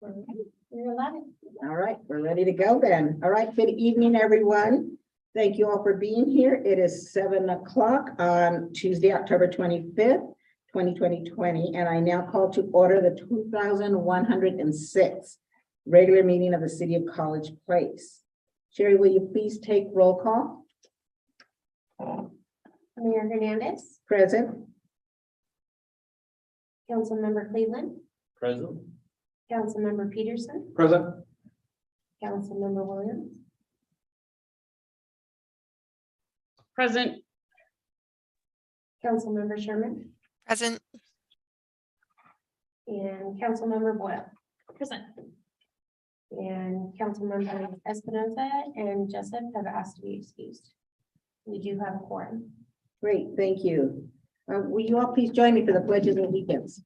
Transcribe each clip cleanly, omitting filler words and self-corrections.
You're allowed. All right, we're ready to go then. All right, good evening, everyone. Thank you all for being here. It is 7 o'clock on Tuesday, October 25th, 2020, and I now call to order the 2106 regular meeting of the City of College Place. Sherry, will you please take roll call? Mayor Hernandez, Present. Councilmember Cleveland, Present. Councilmember Peterson, Present. Councilmember Williams, Present. Councilmember Sherman, Present. and Councilmember Boyle. Present. And Councilmember Espinoza and Jessup have asked to be excused. We do have a quorum. Great, thank you. Will you all please join me for the pledges of allegiance?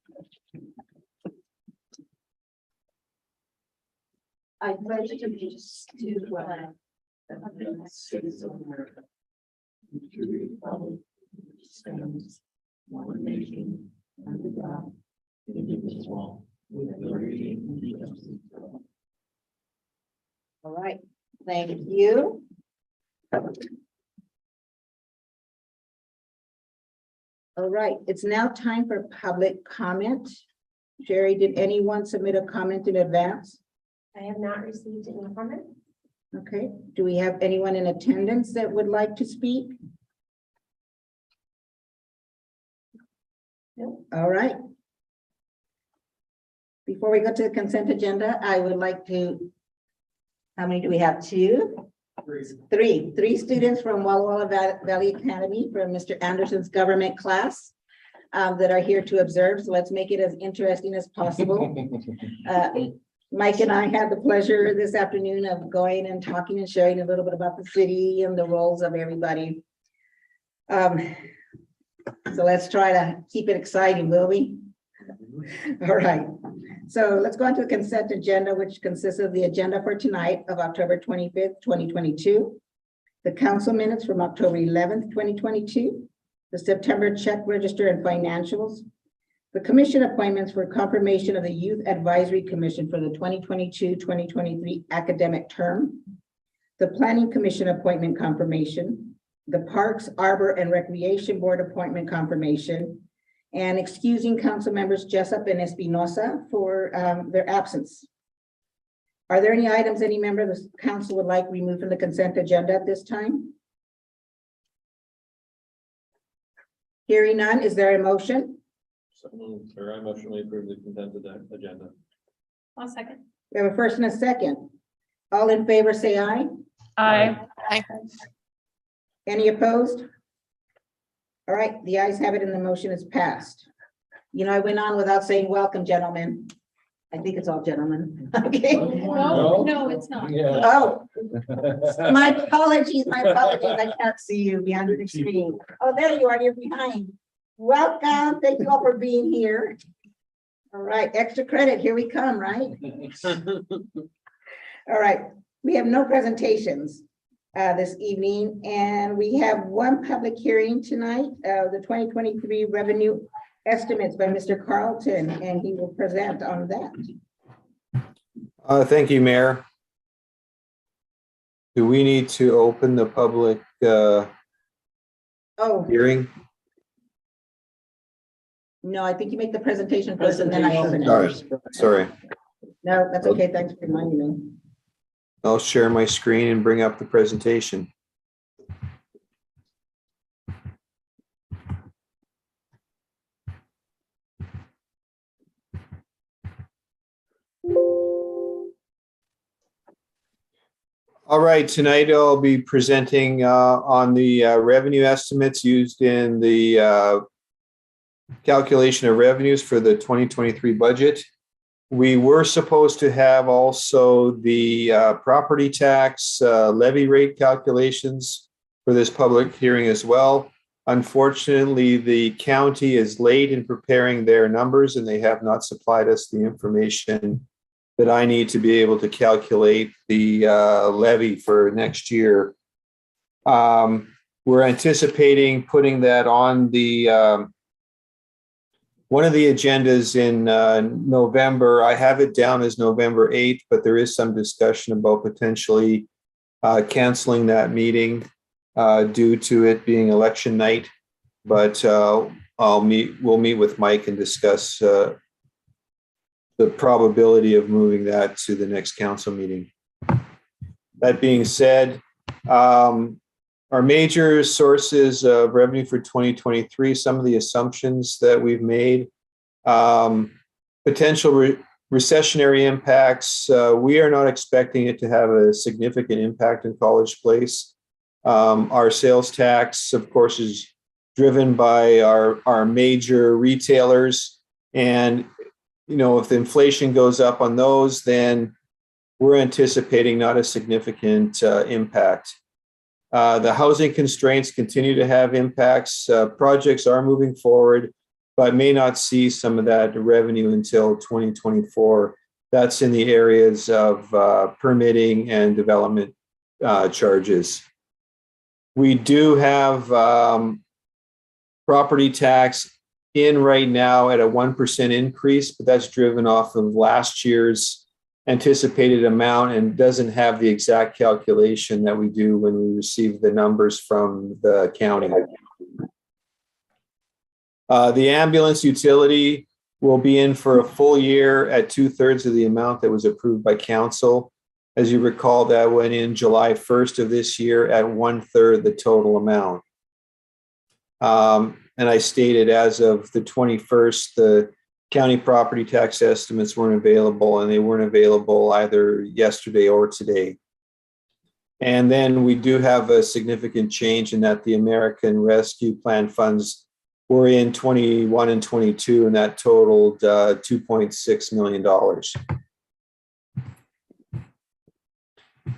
I pledge allegiance to the flag of the United States of America, and to the republic which stands one nation under God, indivisible, with liberty and justice for all. All right, thank you. All right, it's now time for public comment. Sherry, did anyone submit a comment in advance? I have not received any comment. Okay, do we have anyone in attendance that would like to speak? No. All right. Before we go to the consent agenda, I would like to, how many do we have? Two? Three students from Walla Walla Valley Academy from Mr. Anderson's government class that are here to observe. So let's make it as interesting as possible. Mike and I had the pleasure this afternoon of going and talking and sharing a little bit about the city and the roles of everybody. So let's try to keep it exciting, will we? All right. So let's go on to the consent agenda, which consists of the agenda for tonight of October 25th, 2022, the council minutes from October 11th, 2022, the September check register and financials, the commission appointments for confirmation of the Youth Advisory Commission for the 2022-2023 academic term, the Planning Commission appointment confirmation, the Parks, Arbor, and Recreation Board appointment confirmation, and excusing council members Jessup and Espinosa for their absence. Are there any items any member of the council would like removed from the consent agenda at this time? Hearing none, is there a motion? I motion we approve the consent agenda. One second. We have a first and a second. All in favor, say aye. Aye. Any opposed? All right, the ayes have it and the motion is passed. You know, I went on without saying welcome, gentlemen. I think it's all gentlemen. Okay. No, it's not. Oh, my apologies, I can't see you behind the screen. Oh, there you are, you're behind. Welcome, thank you all for being here. All right, extra credit, here we come, right? All right, we have no presentations this evening, and we have one public hearing tonight, the 2023 revenue estimates by Mr. Carlton, and he will present on that. Thank you, Mayor. Do we need to open the public Oh, hearing? no, I think you make the presentation first and then I open All it. right, sorry. No, that's okay, thanks for reminding me. I'll share my screen and bring up the presentation. All right, tonight I'll be presenting on the revenue estimates used in the calculation of revenues for the 2023 budget. We were supposed to have also the property tax levy rate calculations for this public hearing as well. Unfortunately, the county is late in preparing their numbers and they have not supplied us the information that I need to be able to calculate the levy for next year. We're anticipating putting that on the One of the agendas in November, I have it down as November 8th, but there is some discussion about potentially canceling that meeting due to it being election night. But we'll meet with Mike and discuss the probability of moving that to the next council meeting. That being said, our major sources of revenue for 2023, some of the assumptions that we've made, potential recessionary impacts. We are not expecting it to have a significant impact in College Place. Our sales tax, of course, is driven by our major retailers. And, you know, if the inflation goes up on those, then we're anticipating not a significant impact. The housing constraints continue to have impacts. Projects are moving forward, but may not see some of that revenue until 2024. That's in the areas of permitting and development charges. We do have property tax in right now at a 1% increase, but that's driven off of last year's anticipated amount and doesn't have the exact calculation that we do when we receive the numbers from the county. The ambulance utility will be in for a full year at 2/3 of the amount that was approved by council. As you recall, that went in July 1st of this year at 1/3 the total amount. And I stated as of the 21st, the county property tax estimates weren't available, and they weren't available either yesterday or today. And then we do have a significant change in that the American Rescue Plan funds were in 21 and 22, and that totaled $2.6 million.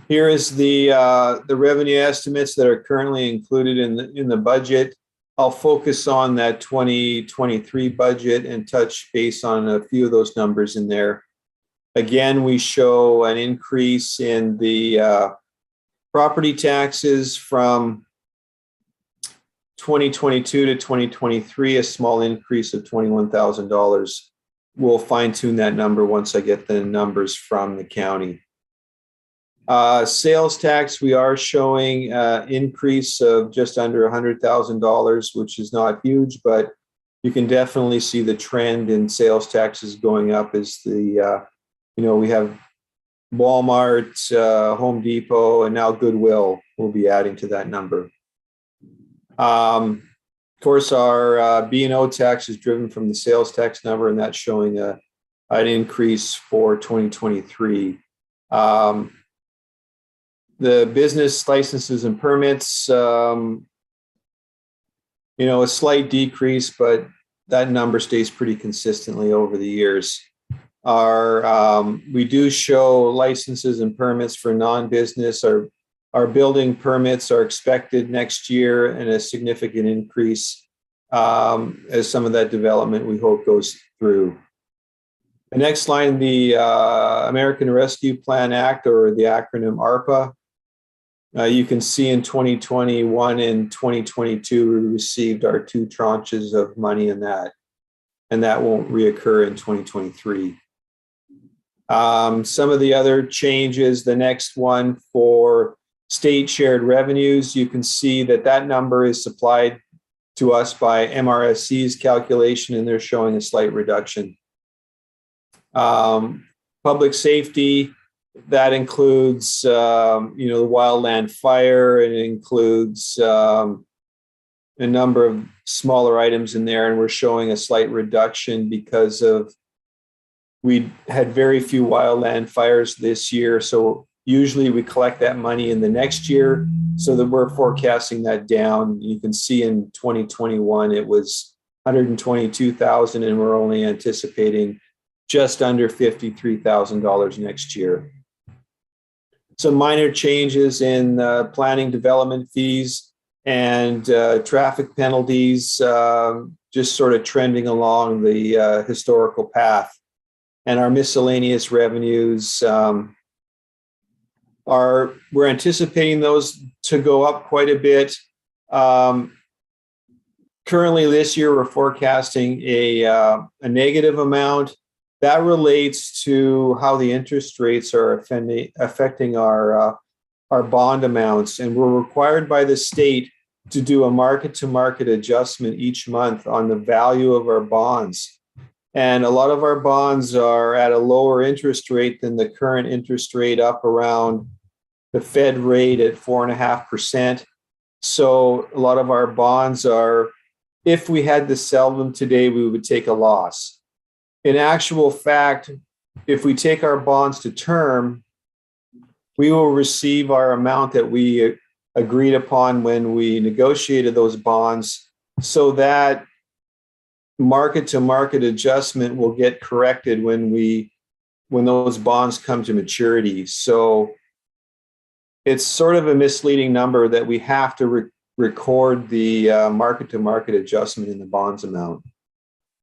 Here is the revenue estimates that are currently included in the budget. I'll focus on that 2023 budget and touch base on a few of those numbers in there. Again, we show an increase in the property taxes from 2022 to 2023, a small increase of $21,000. We'll fine tune that number once I get the numbers from the county. Sales tax, we are showing increase of just under $100,000, which is not huge, but you can definitely see the trend in sales taxes going up as we have Walmart, Home Depot, and now Goodwill will be adding to that number. Of course, our B&O tax is driven from the sales tax number, and that's showing an increase for 2023. The business licenses and permits, a slight decrease, but that number stays pretty consistently over the years. We do show licenses and permits for non-business. Our building permits are expected next year, and a significant increase as some of that development we hope goes through. The next line, the American Rescue Plan Act, or the acronym ARPA. You can see in 2021 and 2022, we received our 2 tranches of money in that, and that won't reoccur in 2023. Some of the other changes, the next one for state shared revenues, you can see that number is supplied to us by MRSC's calculation, and they're showing a slight reduction. Public safety, that includes, the wildland fire. It includes a number of smaller items in there, and we're showing a slight reduction because we had very few wildland fires this year. So usually we collect that money in the next year, so that we're forecasting that down. You can see in 2021, it was $122,000, and we're only anticipating just under $53,000 next year. Some minor changes in planning development fees and traffic penalties, just sort of trending along the historical path. And our miscellaneous revenues, we're anticipating those to go up quite a bit. currently this year, we're forecasting a negative amount. That relates to how the interest rates are affecting our bond amounts. And we're required by the state to do a market-to-market adjustment each month on the value of our bonds. And a lot of our bonds are at a lower interest rate than the current interest rate, up around the Fed rate at 4.5%. So a lot of our bonds are, if we had to sell them today, we would take a loss. In actual fact, if we take our bonds to term, we will receive our amount that we agreed upon when we negotiated those bonds, so that market-to-market adjustment will get corrected when those bonds come to maturity. So it's sort of a misleading number that we have to record the market-to-market adjustment in the bonds amount,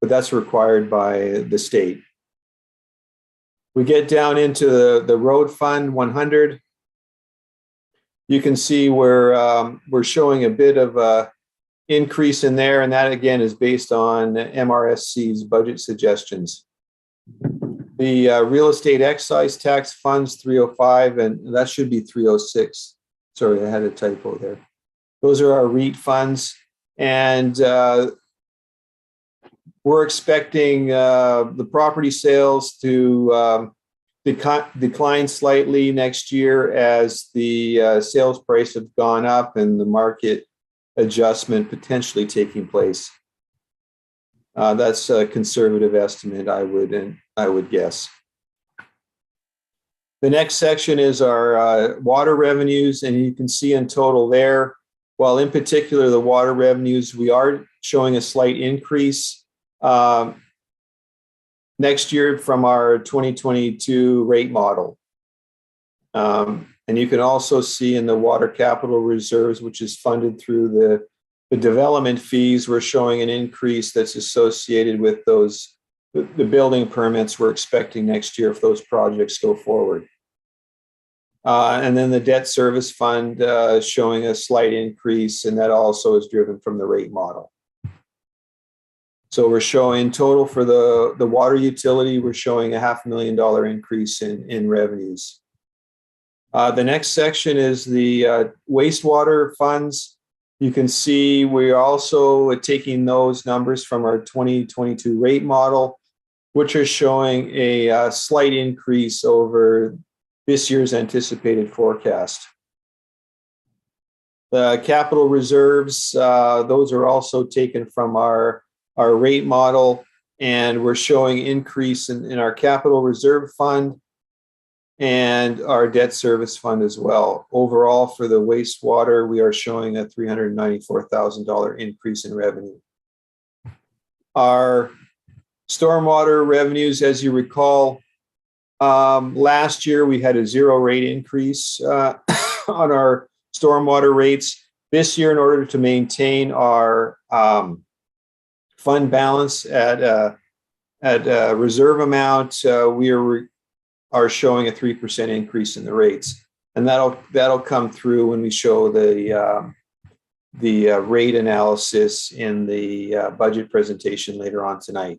but that's required by the state. We get down into the road fund 100. You can see we're showing a bit of a increase in there, and that again is based on MRSC's budget suggestions. The real estate excise tax funds 305, and that should be 306. Sorry, I had a typo there. Those are our REIT funds, and we're expecting the property sales to decline slightly next year as the sales price have gone up and the market adjustment potentially taking place. That's a conservative estimate, I would guess. The next section is our water revenues, and you can see in total there, while in particular the water revenues, we are showing a slight increase next year from our 2022 rate model. And you can also see in the water capital reserves, which is funded through the development fees, we're showing an increase that's associated with the building permits we're expecting next year if those projects go forward. And then the debt service fund showing a slight increase, and that also is driven from the rate model. So we're showing total for the water utility, we're showing a $500,000 increase in revenues. The next section is the wastewater funds. You can see we're also taking those numbers from our 2022 rate model, which are showing a slight increase over this year's anticipated forecast. The capital reserves, those are also taken from our rate model, and we're showing increase in our capital reserve fund and our debt service fund as well. Overall, for the wastewater, we are showing a $394,000 increase in revenue. Our stormwater revenues, as you recall, last year we had a 0 rate increase on our stormwater rates. This year, in order to maintain our fund balance at a reserve amount, we are showing a 3% increase in the rates, and that'll come through when we show the rate analysis in the budget presentation later on tonight.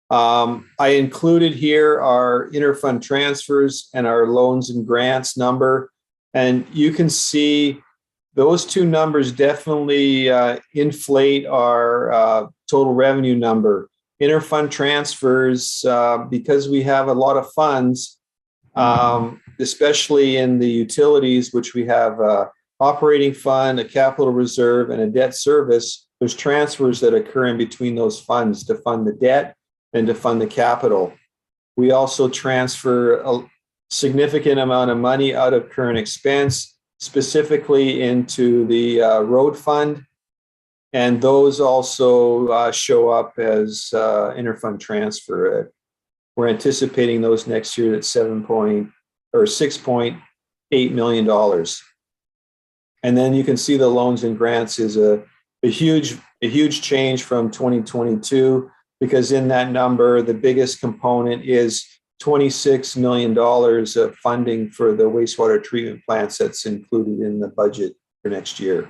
I included here our interfund transfers and our loans and grants number, and you can see those two numbers definitely inflate our total revenue number. Interfund transfers, because we have a lot of funds, especially in the utilities, which we have a operating fund, a capital reserve, and a debt service. There's transfers that occur in between those funds to fund the debt and to fund the capital. We also transfer a significant amount of money out of current expense, specifically into the road fund. And those also show up as interfund transfer. We're anticipating those next year at $6.8 million. And then you can see the loans and grants is a huge change from 2022, because in that number, the biggest component is $26 million of funding for the wastewater treatment plants that's included in the budget for next year.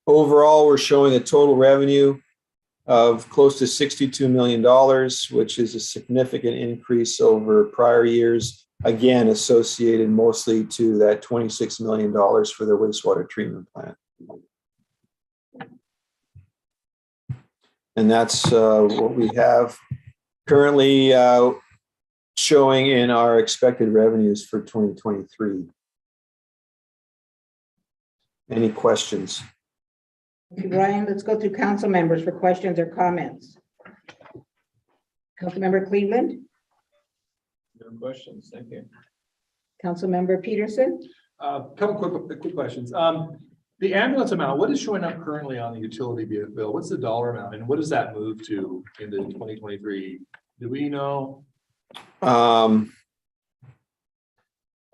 Overall, we're showing a total revenue of close to $62 million, which is a significant increase over prior years. Again, associated mostly to that $26 million for the wastewater treatment plant. And that's what we have currently showing in our expected revenues for 2023. Any questions? Thank you, Brian. Let's go through council members for questions or comments. Councilmember Cleveland, No questions, thank you. Councilmember Peterson, Couple quick questions. The ambulance amount, what is showing up currently on the utility bill? What's the dollar amount and what does that move to into 2023? Do we know?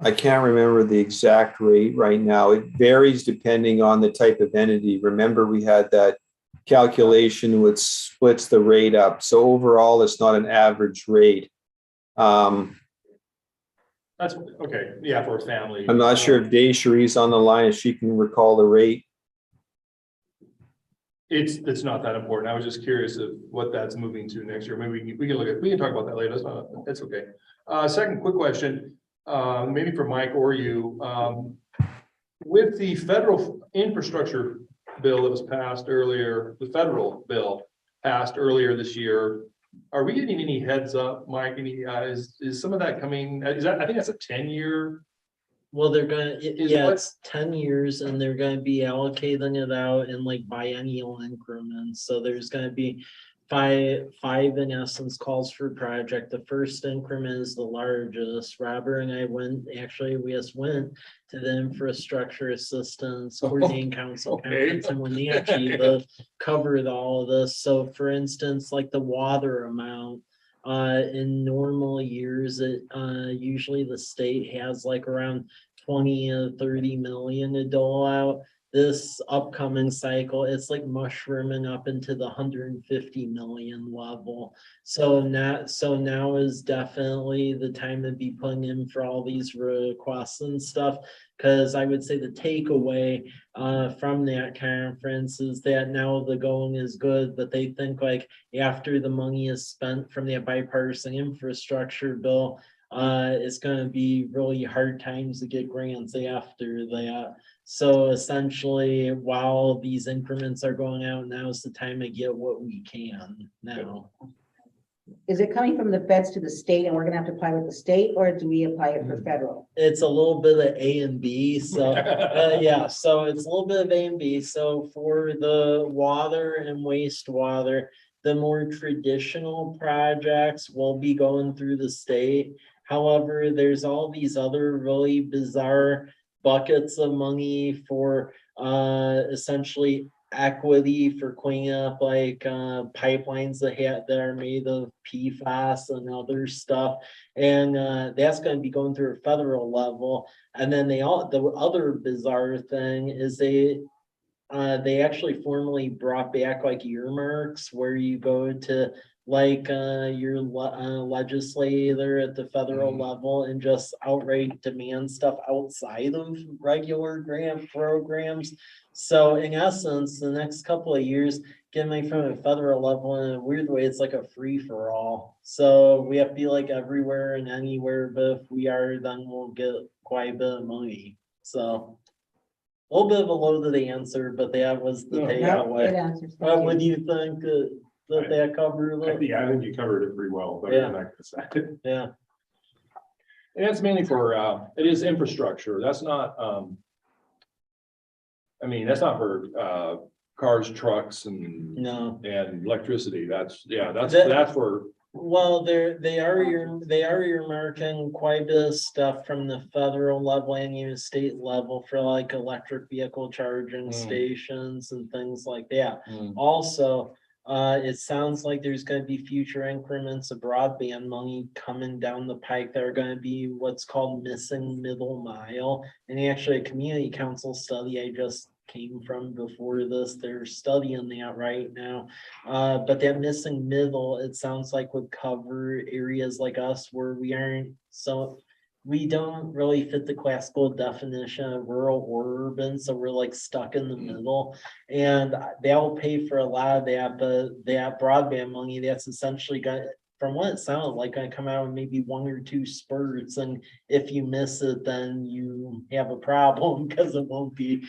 I can't remember the exact rate right now. It varies depending on the type of entity. Remember, we had that calculation which splits the rate up. So overall, it's not an average rate. That's okay. Yeah, for a family. I'm not sure if Deshree's on the line, if she can recall the rate. It's not that important. I was just curious of what that's moving to next year. Maybe we can talk about that later. That's okay. Second quick question, maybe for Mike or you. With the federal infrastructure bill that was passed earlier, the federal bill passed earlier this year, are we getting any heads up, Mike? Any is some of that coming? Is that, I think that's a 10-year. Well, they're gonna, Is yeah, what- it's 10 years and they're gonna be allocating it out in like biennial increments. So there's gonna be five in essence calls for project. The first increment is the largest. Robert and I we just went to the infrastructure assistance coordinating council okay. conference and when they actually covered all of this. So for instance, like the water amount, in normal years, it usually the state has like around 20 to 30 million to dole out. This upcoming cycle, it's like mushrooming up into the 150 million level. So now is definitely the time to be putting in for all these requests and stuff. Because I would say the takeaway from that conference is that now the going is good, but they think like after the money is spent from that bipartisan infrastructure bill, it's going to be really hard times to get grants after that. So essentially, while these increments are going out, now is the time to get what we can now. is it coming from the feds to the state and we're gonna have to apply with the state, or do we apply it for federal? It's a little bit of A and B, so yeah, so it's a little bit of A and B. So for the water and wastewater, the more traditional projects will be going through the state. However, there's all these other really bizarre buckets of money for essentially equity for cleaning up like pipelines that are made of PFAS and other stuff, and that's going to be going through a federal level. And then the other bizarre thing is they actually formally brought back like earmarks where you go to like your legislator at the federal level and just outright demand stuff outside of regular grant programs. So in essence, the next couple of years, getting from a federal level in a weird way, it's like a free for all. So we have to be like everywhere and anywhere, but if we are, then we'll get quite a bit of money. So a little bit of a loaded answer, but that was the No, takeaway. good answers. Thank you. What do you think that covered it? Yeah, I think you covered it pretty well. Better than I could have said. Yeah, And that's mainly for, it is infrastructure. That's not, I mean, that's not for, cars, trucks and electricity. That's for, well, they are earmarking quite a bit of stuff from the federal level and even state level for like electric vehicle charging stations and things like that. Also, it sounds like there's going to be future increments of broadband money coming down the pike that are going to be what's called missing middle mile. And actually a community council study I just came from before this, they're studying that right now. But that missing middle, it sounds like would cover areas like us where we aren't so we don't really fit the classical definition of rural or urban, so we're like stuck in the middle. And they'll pay for a lot of that, but that broadband money, that's essentially got, from what it sounded like, gonna come out in maybe 1 or 2 spurts. And if you miss it, then you have a problem because it won't be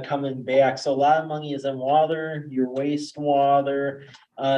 coming back. So a lot of money is in water, your wastewater,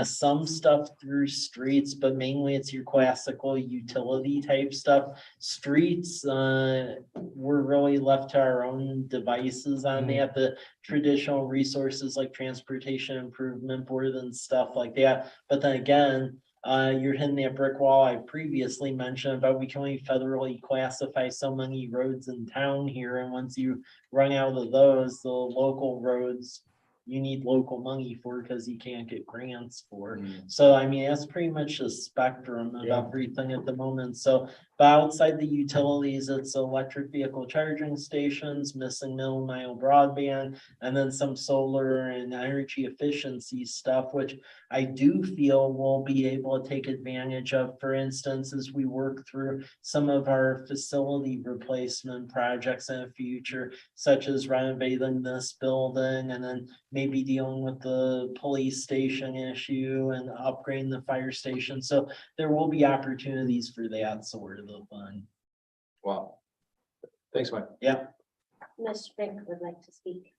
some stuff through streets, but mainly it's your classical utility type stuff. Streets, we're really left to our own devices on that. The traditional resources like Transportation Improvement Board and stuff like that. But then again, you're hitting that brick wall I previously mentioned about we can only federally classify so many roads in town here. And once you run out of those, the local roads, you need local money for because you can't get grants for. So I mean, that's pretty much a spectrum of everything at the moment. So but outside the utilities, it's electric vehicle charging stations, missing middle mile broadband, and then some solar and energy efficiency stuff, which I do feel we'll be able to take advantage of, for instance, as we work through some of our facility replacement projects in the future, such as renovating this building and then maybe dealing with the police station issue and upgrading the fire station. So there will be opportunities for that sort of a fund. Wow. Thanks, Mike. Yeah. Ms. Schmidt would like to speak.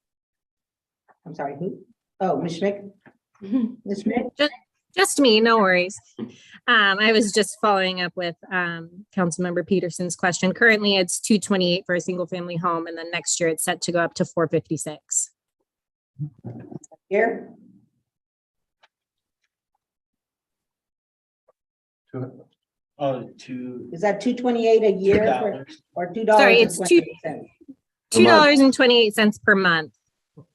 I'm sorry, who? Oh, Ms. Schmidt? Ms. Schmidt? Just me, no worries. I was just following up with Councilmember Peterson's question. Currently, it's 228 for a single family home, and then next year it's set to go up to 456. Here? Oh, to Is that 228 a year for- $2. or $2? Sorry, it's month. $2.28 per month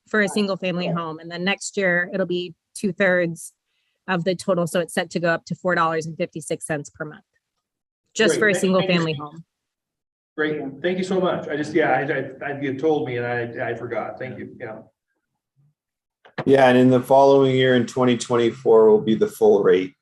for a single family home, and then next year it'll be 2/3 of the total, so it's set to go up to $4.56 per month, just Great. for a Thank- single thank you. family home. Great. Thank you so much. I just, you told me and I forgot. Thank you. Yeah. Yeah, and in the following year in 2024 will be the full rate.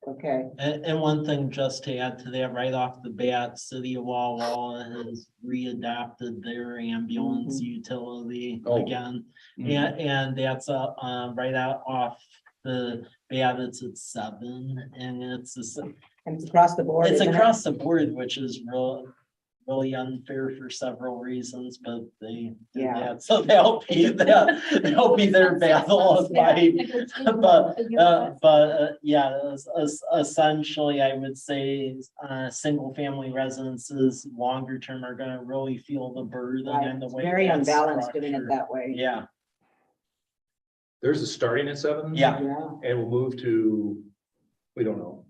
Okay, And one thing just to add to that, right off the bat, City of Walla Walla has readopted their ambulance utility Oh. again. And that's right out off the bat, it's at 7, and it's and it's across the board. it's isn't it? across the board, which is really unfair for several reasons, but they did Yeah. that. So they'll be their battle of life. But yeah, essentially, I would say, single family residences longer term are gonna really feel the burden Right. and the It's way. very that's unbalanced doing it structured. that way. Yeah, There's a starting at 7. yeah. Yeah, And we'll move to, we don't know.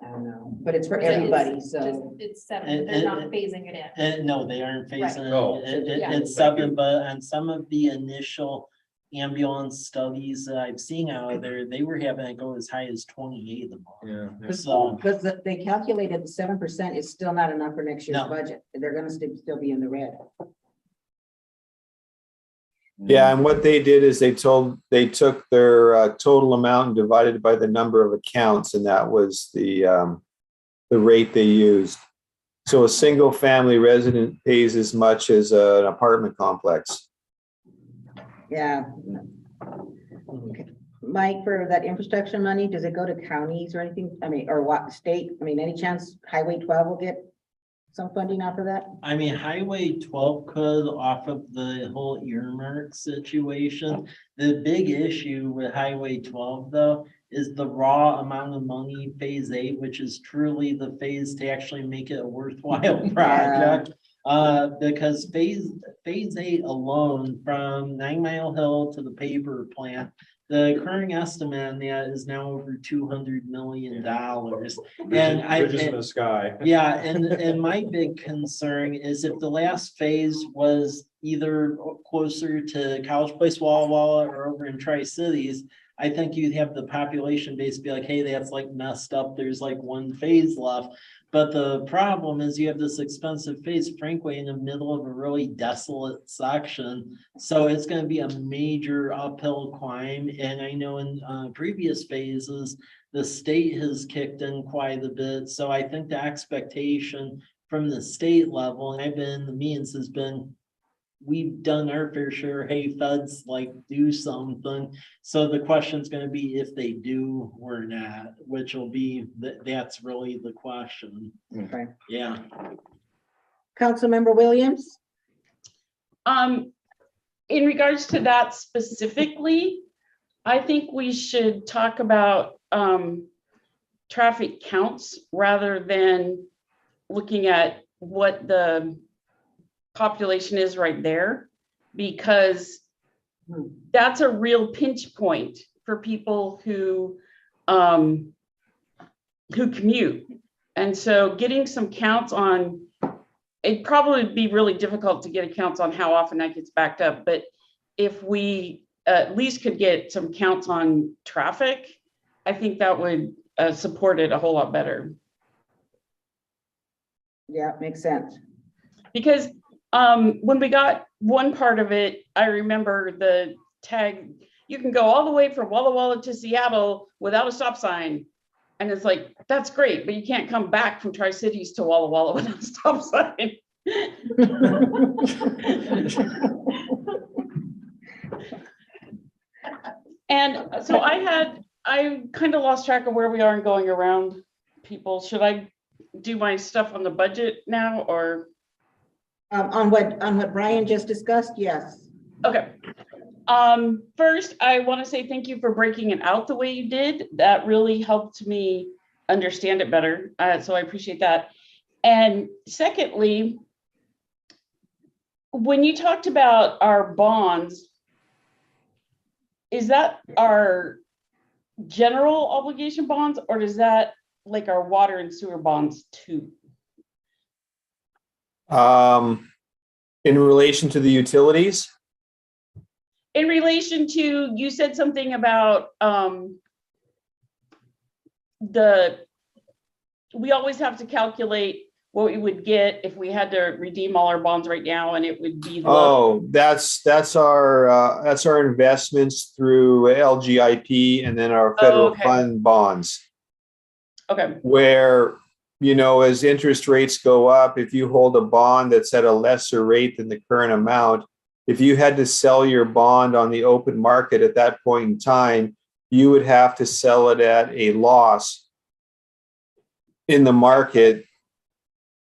I don't know, but it's for Yeah, it's everybody, so. It's 7, And- they're not and- phasing it in. And no, they aren't phasing Oh. it. Yeah. It's 7, but on some of the initial ambulance studies that I've seen out of there, they were having it go as high as 28 a month. Yeah. So, Because they calculated the 7% is still not enough for next year's No. budget. They're gonna still be in the red. Yeah, and what they did is they took their total amount and divided it by the number of accounts, and that was the rate they used. So a single family resident pays as much as an apartment complex. Yeah. Okay. Mike, for that infrastructure money, does it go to counties or anything? I mean, or what state? I mean, any chance Highway 12 will get some funding off of that? I mean, Highway 12 could off of the whole earmark situation. The big issue with Highway 12 though, is the raw amount of money phase 8, which is truly the phase to actually make it a worthwhile project. Because phase 8 alone, from 9 Mile Hill to the paper plant, the current estimate on that is now over $200 million. And Bridges in the sky. yeah, and my big concern is if the last phase was either closer to College Place, Walla Walla, or over in Tri-Cities, I think you'd have the population base be like, hey, that's like messed up. There's like one phase left. But the problem is you have this expensive phase, frankly, in the middle of a really desolate section. So it's going to be a major uphill climb. And I know in previous phases, The state has kicked in quite a bit, so I think the expectation from the state level, and I've been in the meetings, has been, we've done our fair share, hey, feds, like, do something. So the question's gonna be if they do or not, which will be, that's really the question. Okay. Yeah. Councilmember Williams? In regards to that specifically, I think we should talk about traffic counts rather than looking at what the population is right there, because that's a real pinch point for people who commute. And so getting some counts on, it'd probably be really difficult to get accounts on how often that gets backed up, but if we at least could get some counts on traffic, I think that would support it a whole lot better. Yeah, makes sense. Because when we got one part of it, I remember the tag, you can go all the way from Walla Walla to Seattle without a stop sign. And it's like, that's great, but you can't come back from Tri-Cities to Walla Walla without a stop sign. And so I kind of lost track of where we are and going around people. Should I do my stuff on the budget now or? On what Brian just discussed, yes. Okay. First, I want to say thank you for breaking it out the way you did. That really helped me understand it better. So I appreciate that. And secondly, when you talked about our bonds, is that our general obligation bonds, or does that like our water and sewer bonds too? In relation to the utilities? In relation to, you said something about we always have to calculate what we would get if we had to redeem all our bonds right now, and it would be low. Oh, that's our investments through LGIP and then our federal okay. fund bonds. Okay. Where, you know, as interest rates go up, if you hold a bond that's at a lesser rate than the current amount, if you had to sell your bond on the open market at that point in time, you would have to sell it at a loss in the market.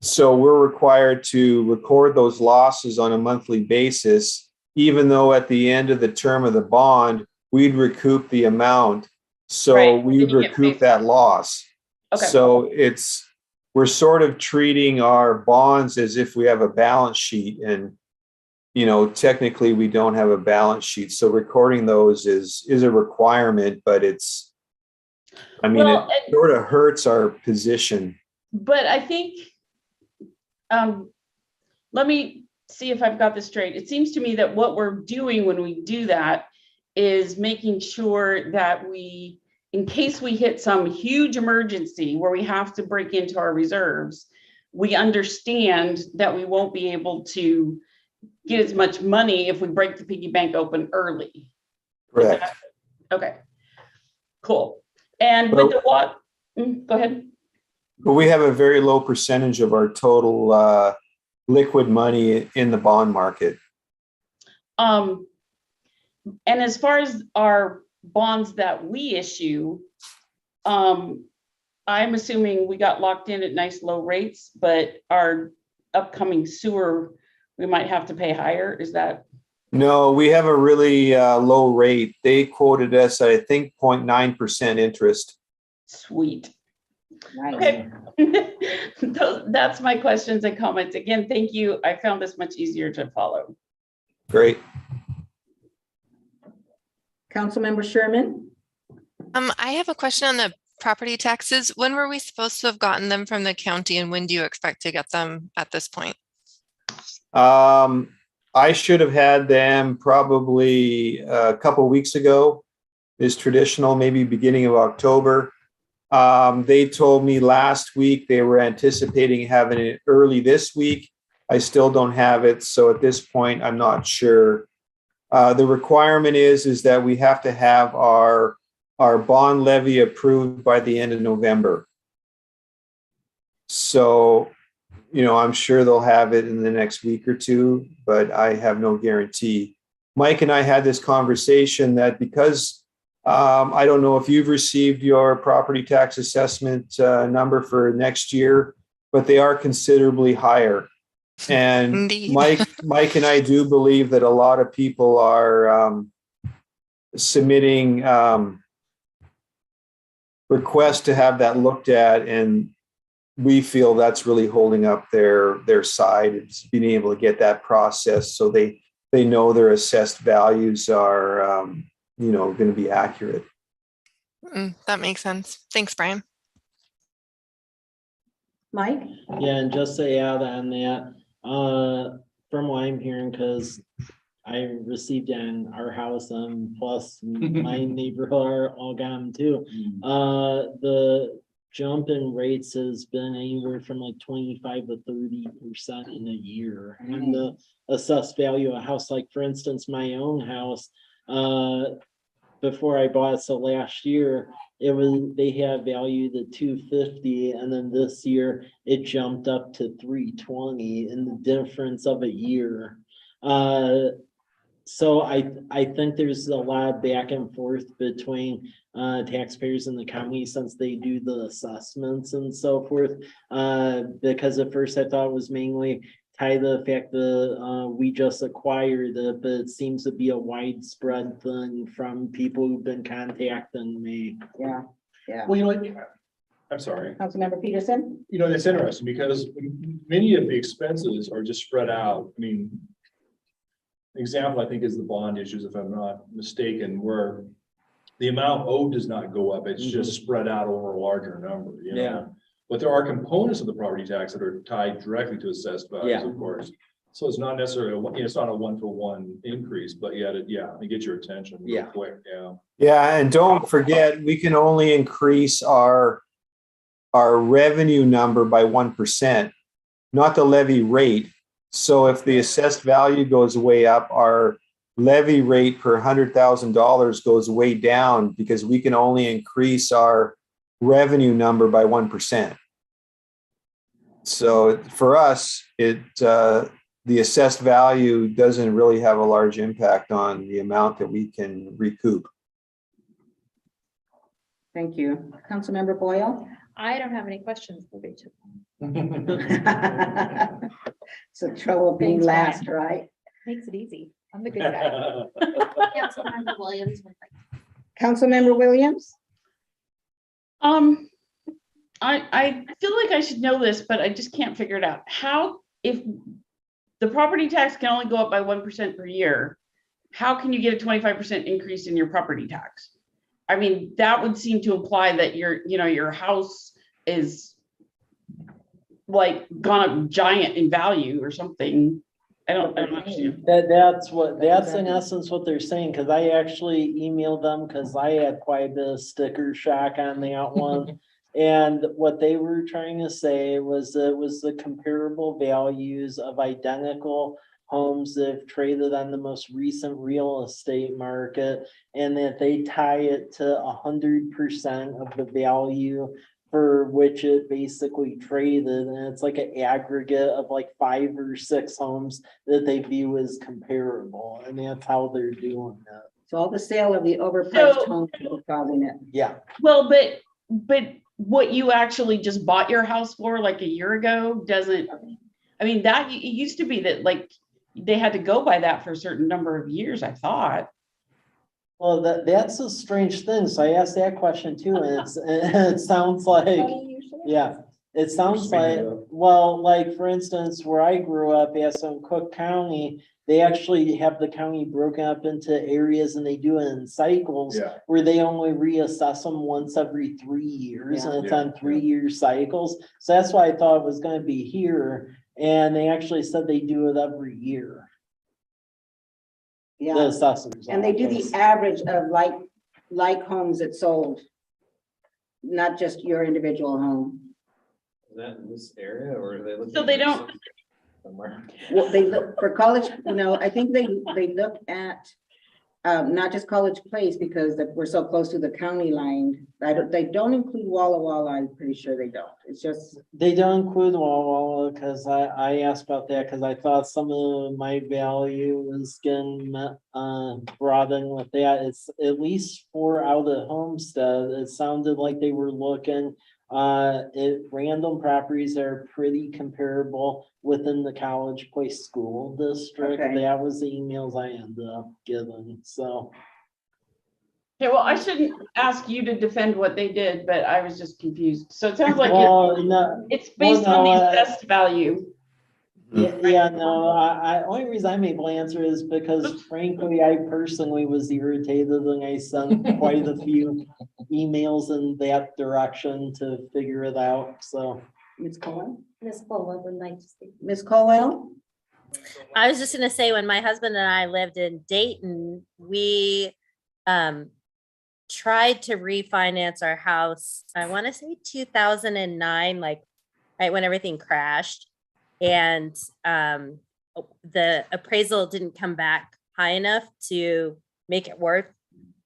So we're required to record those losses on a monthly basis, even though at the end of the term of the bond, we'd recoup the amount. So Right. we would Then you get recoup paid. that loss. Okay. So we're sort of treating our bonds as if we have a balance sheet, and, you know, technically we don't have a balance sheet. So recording those is a requirement, but it sort of hurts our position. But I think, let me see if I've got this straight. It seems to me that what we're doing when we do that is making sure that we, in case we hit some huge emergency where we have to break into our reserves, we understand that we won't be able to get as much money if we break the piggy bank open early. Correct. Okay, cool. And with the what? Go ahead. But we have a very low percentage of our total liquid money in the bond market. And as far as our bonds that we issue, I'm assuming we got locked in at nice low rates, but our upcoming sewer, we might have to pay higher. Is that? No, we have a really low rate. They quoted us at, I think, 0.9% interest. Sweet. Nice. Okay. That's my questions and comments. Again, thank you. I found this much easier to follow. Great. Councilmember Sherman? I have a question on the property taxes. When were we supposed to have gotten them from the county, and when do you expect to get them at this point? I should have had them probably a couple weeks ago. Is traditional, maybe beginning of October. They told me last week they were anticipating having it early this week. I still don't have it, so at this point, I'm not sure. The requirement is that we have to have our our bond levy approved by the end of November. So, I'm sure they'll have it in the next week or two, but I have no guarantee. Mike and I had this conversation that because I don't know if you've received your property tax assessment number for next year, but they are considerably higher. And Indeed. Mike and I do believe that a lot of people are submitting requests to have that looked at, and we feel that's really holding up their side. It's being able to get that process so they know their assessed values are going to be accurate. That makes sense. Thanks, Brian. Mike? Yeah, and just to add on that, from what I'm hearing, because I received it in our house and plus my neighborhood all got them too. The jump in rates has been anywhere from like 25 to 30% in a year. And the assessed value of a house, like for instance, my own house, before I bought it, so last year, they had valued at 250, and then this year it jumped up to 320 in the difference of a year. So I think there's a lot of back and forth between taxpayers and the county since they do the assessments and so forth. Because at first I thought it was mainly tied to the fact that we just acquired it, but it seems to be a widespread thing from people who've been contacting me. Yeah. Well, I'm sorry. Councilmember Peterson? That's interesting because many of the expenses are just spread out. I mean, an example, I think, is the bond issues, if I'm not mistaken, where the amount owed does not go up. It's just spread out over a larger number, Yeah. But there are components of the property tax that are tied directly to assessed values, of course. So it's not necessarily, it's not a one-for-one increase, but yet it gets your attention real quick, Yeah, and don't forget, we can only increase our revenue number by 1%, not the levy rate. So if the assessed value goes way up, our levy rate per $100,000 goes way down because we can only increase our revenue number by 1%. So for us, the assessed value doesn't really have a large impact on the amount that we can recoup. Thank you. Councilmember Boyle? I don't have any questions for Rachel. So trouble being Thanks, last, right? Makes it easy. I'm the good guy. Councilmember Williams. Councilmember Williams? I feel like I should know this, but I just can't figure it out. How, if the property tax can only go up by 1% per year, how can you get a 25% increase in your property tax? I mean, that would seem to imply that your house is like gone up giant in value or something. I don't understand. That's in essence what they're saying, because I actually emailed them because I had quite a bit of sticker shock on that one. And what they were trying to say was that it was the comparable values of identical homes that have traded on the most recent real estate market, and that they tie it to 100% of the value for which it basically traded. And it's like an aggregate of like 5 or 6 homes that they view as comparable. And that's how they're doing it. So all the sale of the overpriced homes is causing it. Yeah. Well, but what you actually just bought your house for like a year ago doesn't, I mean, that it used to be that like they had to go by that for a certain number of years, I thought. Well, that's a strange thing. So I asked that question too, and it sounds like, yeah, it sounds like, well, like for instance, where I grew up, in Cook County, they actually have the county broken up into areas and they do it in cycles where they only reassess them once every 3 years, and it's on 3-year cycles. So that's why I thought it was going to be here. And they actually said they do it every year. Yeah. The assessors. And they do the average of like homes that sold, not just your individual home. Is that in this area or are they looking? So they don't, somewhere? Well, they look for college, I think they look at not just College Place, because we're so close to the county line. They don't include Walla Walla, I'm pretty sure they don't. It's just, They don't include Walla Walla, because I asked about that, because I thought some of my value was getting brought in with that. It's at least for out at Homestead. It sounded like they were looking random properties that are pretty comparable within the College Place School District. Okay. That was the emails I ended up getting, so. Okay, well, I shouldn't ask you to defend what they did, but I was just confused. So it sounds like Well, no, it's based on no, the assessed value. yeah, no, only reason I'm able to answer is because frankly, I personally was irritated and I sent quite a few emails in that direction to figure it out, so. Ms. Colwell? Ms. Fuller would like to speak. Ms. Colwell? I was just gonna say, when my husband and I lived in Dayton, we tried to refinance our house, I want to say 2009, like right when everything crashed. And the appraisal didn't come back high enough to make it worth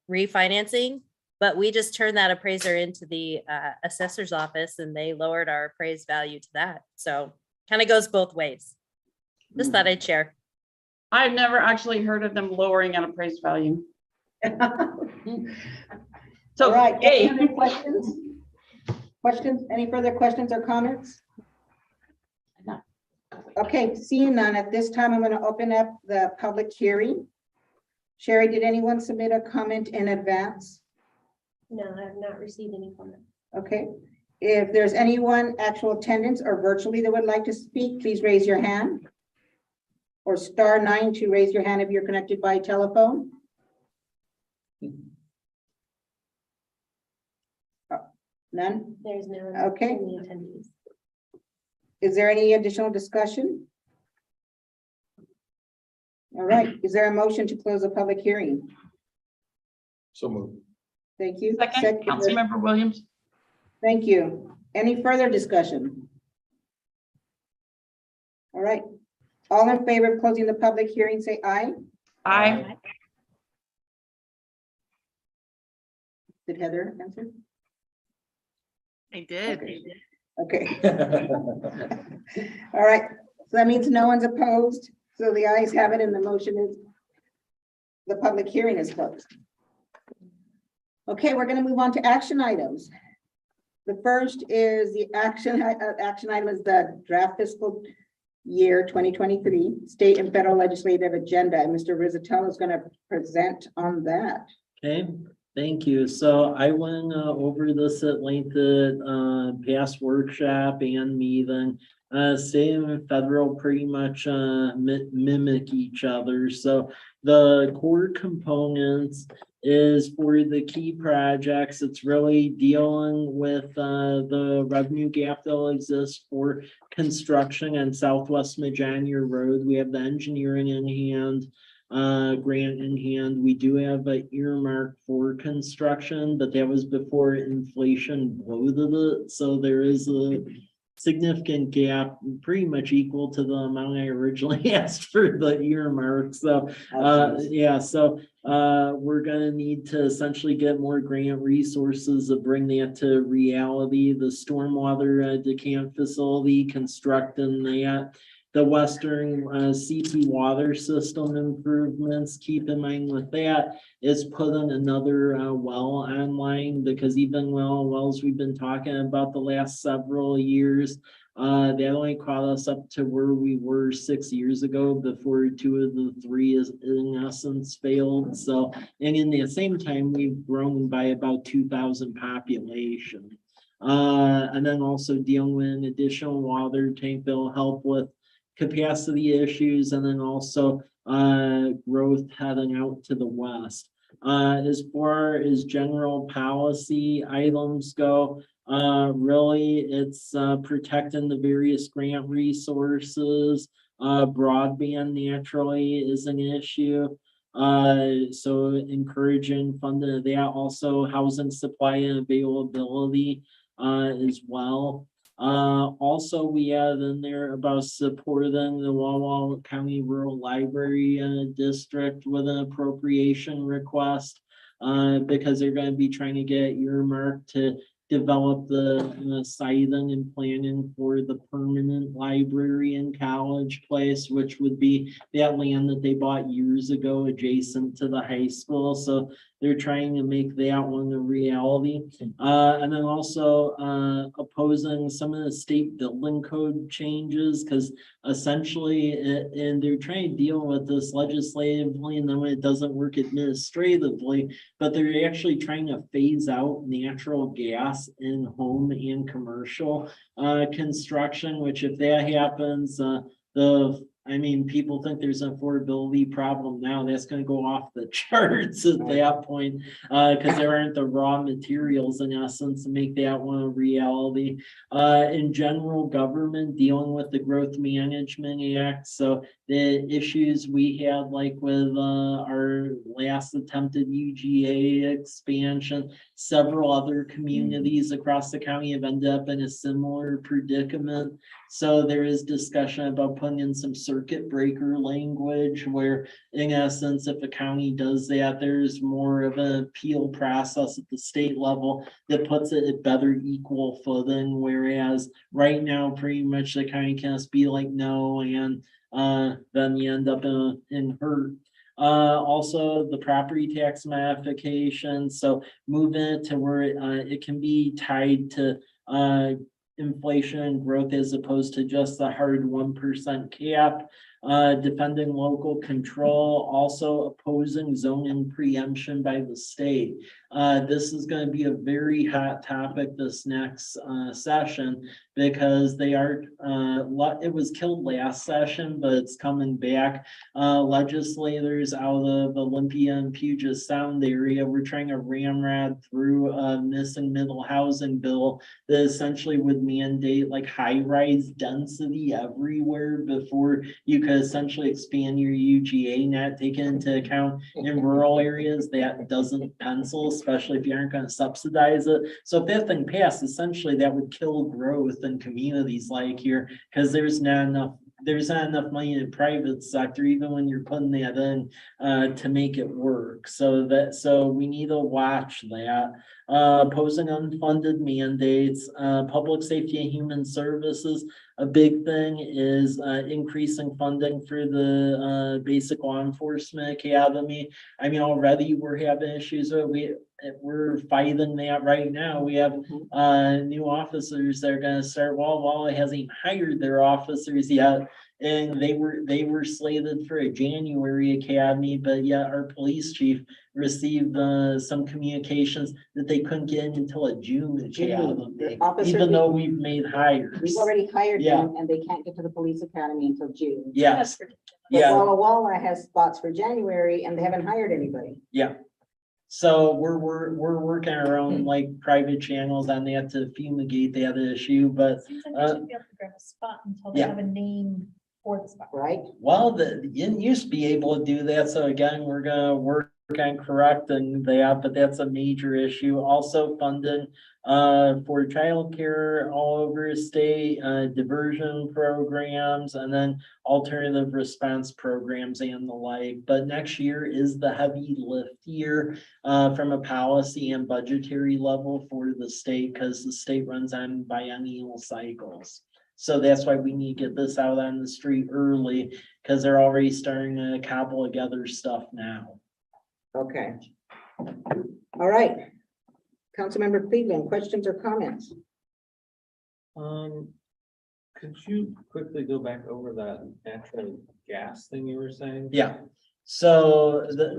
refinancing. But we just turned that appraiser into the assessor's office and they lowered our appraised value to that. So kind of goes both ways. Just thought I'd share. I've never actually heard of them lowering an appraised value. So, All right, hey, any other questions? Questions, any further questions or comments? Okay, seeing none, at this time, I'm gonna open up the public hearing. Sherry, did anyone submit a comment in advance? No, I have not received any comment. Okay, if there's anyone actual attendance or virtually that would like to speak, please raise your hand. Or *9 to raise your hand if you're connected by telephone. None? There's no. Okay. Any attendees. Is there any additional discussion? All right, is there a motion to close the public hearing? So moved. Thank you. second, Councilmember Williams. Thank you. Any further discussion? All right. All in favor of closing the public hearing, say aye. Aye. Did Heather answer? I did. Okay. All right, so that means no one's opposed. So the ayes have it and the motion is, the public hearing is closed. Okay, we're going to move on to action items. The first is the action item is the draft fiscal year 2023 state and federal legislative agenda. And Mr. Rizzatello is going to present on that. Okay, thank you. So I went over this at length at past workshop and meeting. State and federal pretty much mimic each other. So the core components is for the key projects. It's really dealing with the revenue gap that will exist for construction on Southwest Majania Road. We have the engineering in hand. Grant in hand. We do have an earmark for construction, but that was before inflation bloated it. So there is a significant gap, pretty much equal to the amount I originally asked for the earmark. So yeah, so we're gonna need to essentially get more grant resources to bring that to reality. The stormwater decant facility, constructing that. The Western CP water system improvements, keep in mind with that, is putting another well online, because even wells we've been talking about the last several years, they only caught us up to where we were 6 years ago before 2 of the 3 is in essence failed. So, and in the same time, we've grown by about 2,000 population. And then also dealing with an additional water tank that will help with capacity issues, and then also growth heading out to the west. As far as general policy items go, really it's protecting the various grant resources. Broadband naturally is an issue. So encouraging funding of that, also housing supply and availability as well. Also, we add in there about supporting the Walla Walla County Rural Library District with an appropriation request. Because they're gonna be trying to get earmarked to develop the siting and planning for the permanent library in College Place, which would be that land that they bought years ago adjacent to the high school. So they're trying to make that one a reality. And then also opposing some of the state building code changes, because essentially, and they're trying to deal with this legislatively, and then when it doesn't work administratively, but they're actually trying to phase out natural gas in home and commercial construction, which if that happens, people think there's an affordability problem now. That's gonna go off the charts at that point, because there aren't the raw materials in essence to make that one a reality. In general government, dealing with the Growth Management Act, so the issues we had like with our last attempted UGA expansion, several other communities across the county have ended up in a similar predicament. So there is discussion about putting in some circuit breaker language where in essence, if a county does that, there's more of an appeal process at the state level that puts it at better equal footing. Whereas right now, pretty much the county can just be like, no, and then you end up in hurt. Also the property tax modification. So moving it to where it can be tied to inflation and growth as opposed to just the hard 1% cap. Defending local control, also opposing zoning preemption by the state. This is going to be a very hot topic this next session because they are, it was killed last session, but it's coming back. Legislators out of Olympia and Puget Sound area were trying to ramrod through a missing middle housing bill that essentially would mandate like high-rise density everywhere before you could essentially expand your UGA net, taking into account in rural areas that doesn't pencil, especially if you aren't going to subsidize it. So if that thing passed, essentially that would kill growth in communities like here because there's not enough money in the private sector, even when you're putting that in to make it work. So we need to watch that. Opposing unfunded mandates, public safety and human services. A big thing is increasing funding for the basic law enforcement academy. I mean, already we're having issues with we're fighting that right now. We have new officers that are going to start. Walla hasn't even hired their officers yet, and they were slated for a January academy, but yet our police chief received some communications that they couldn't get in until a June academy, even though we've made hires. We've already hired Yeah. them, and they can't get to the police academy until June. Yes, But yeah. Walla Walla has spots for January, and they haven't hired anybody. Yeah. So we're working our own like private channels on that to fumigate that issue, but Seems like they should be able to grab a spot until they yeah. have a name for the spot. Right? well, you didn't used to be able to do that. So again, we're gonna work on correcting that, but that's a major issue. Also funding for childcare all over the state, diversion programs, and then alternative response programs and the like. But next year is the heavy lift year from a policy and budgetary level for the state because the state runs on biennial cycles. So that's why we need to get this out on the street early because they're already starting to cobble together stuff now. Okay. All right. Councilmember Cleveland, questions or comments? Could you quickly go back over that natural gas thing you were saying? Yeah. So the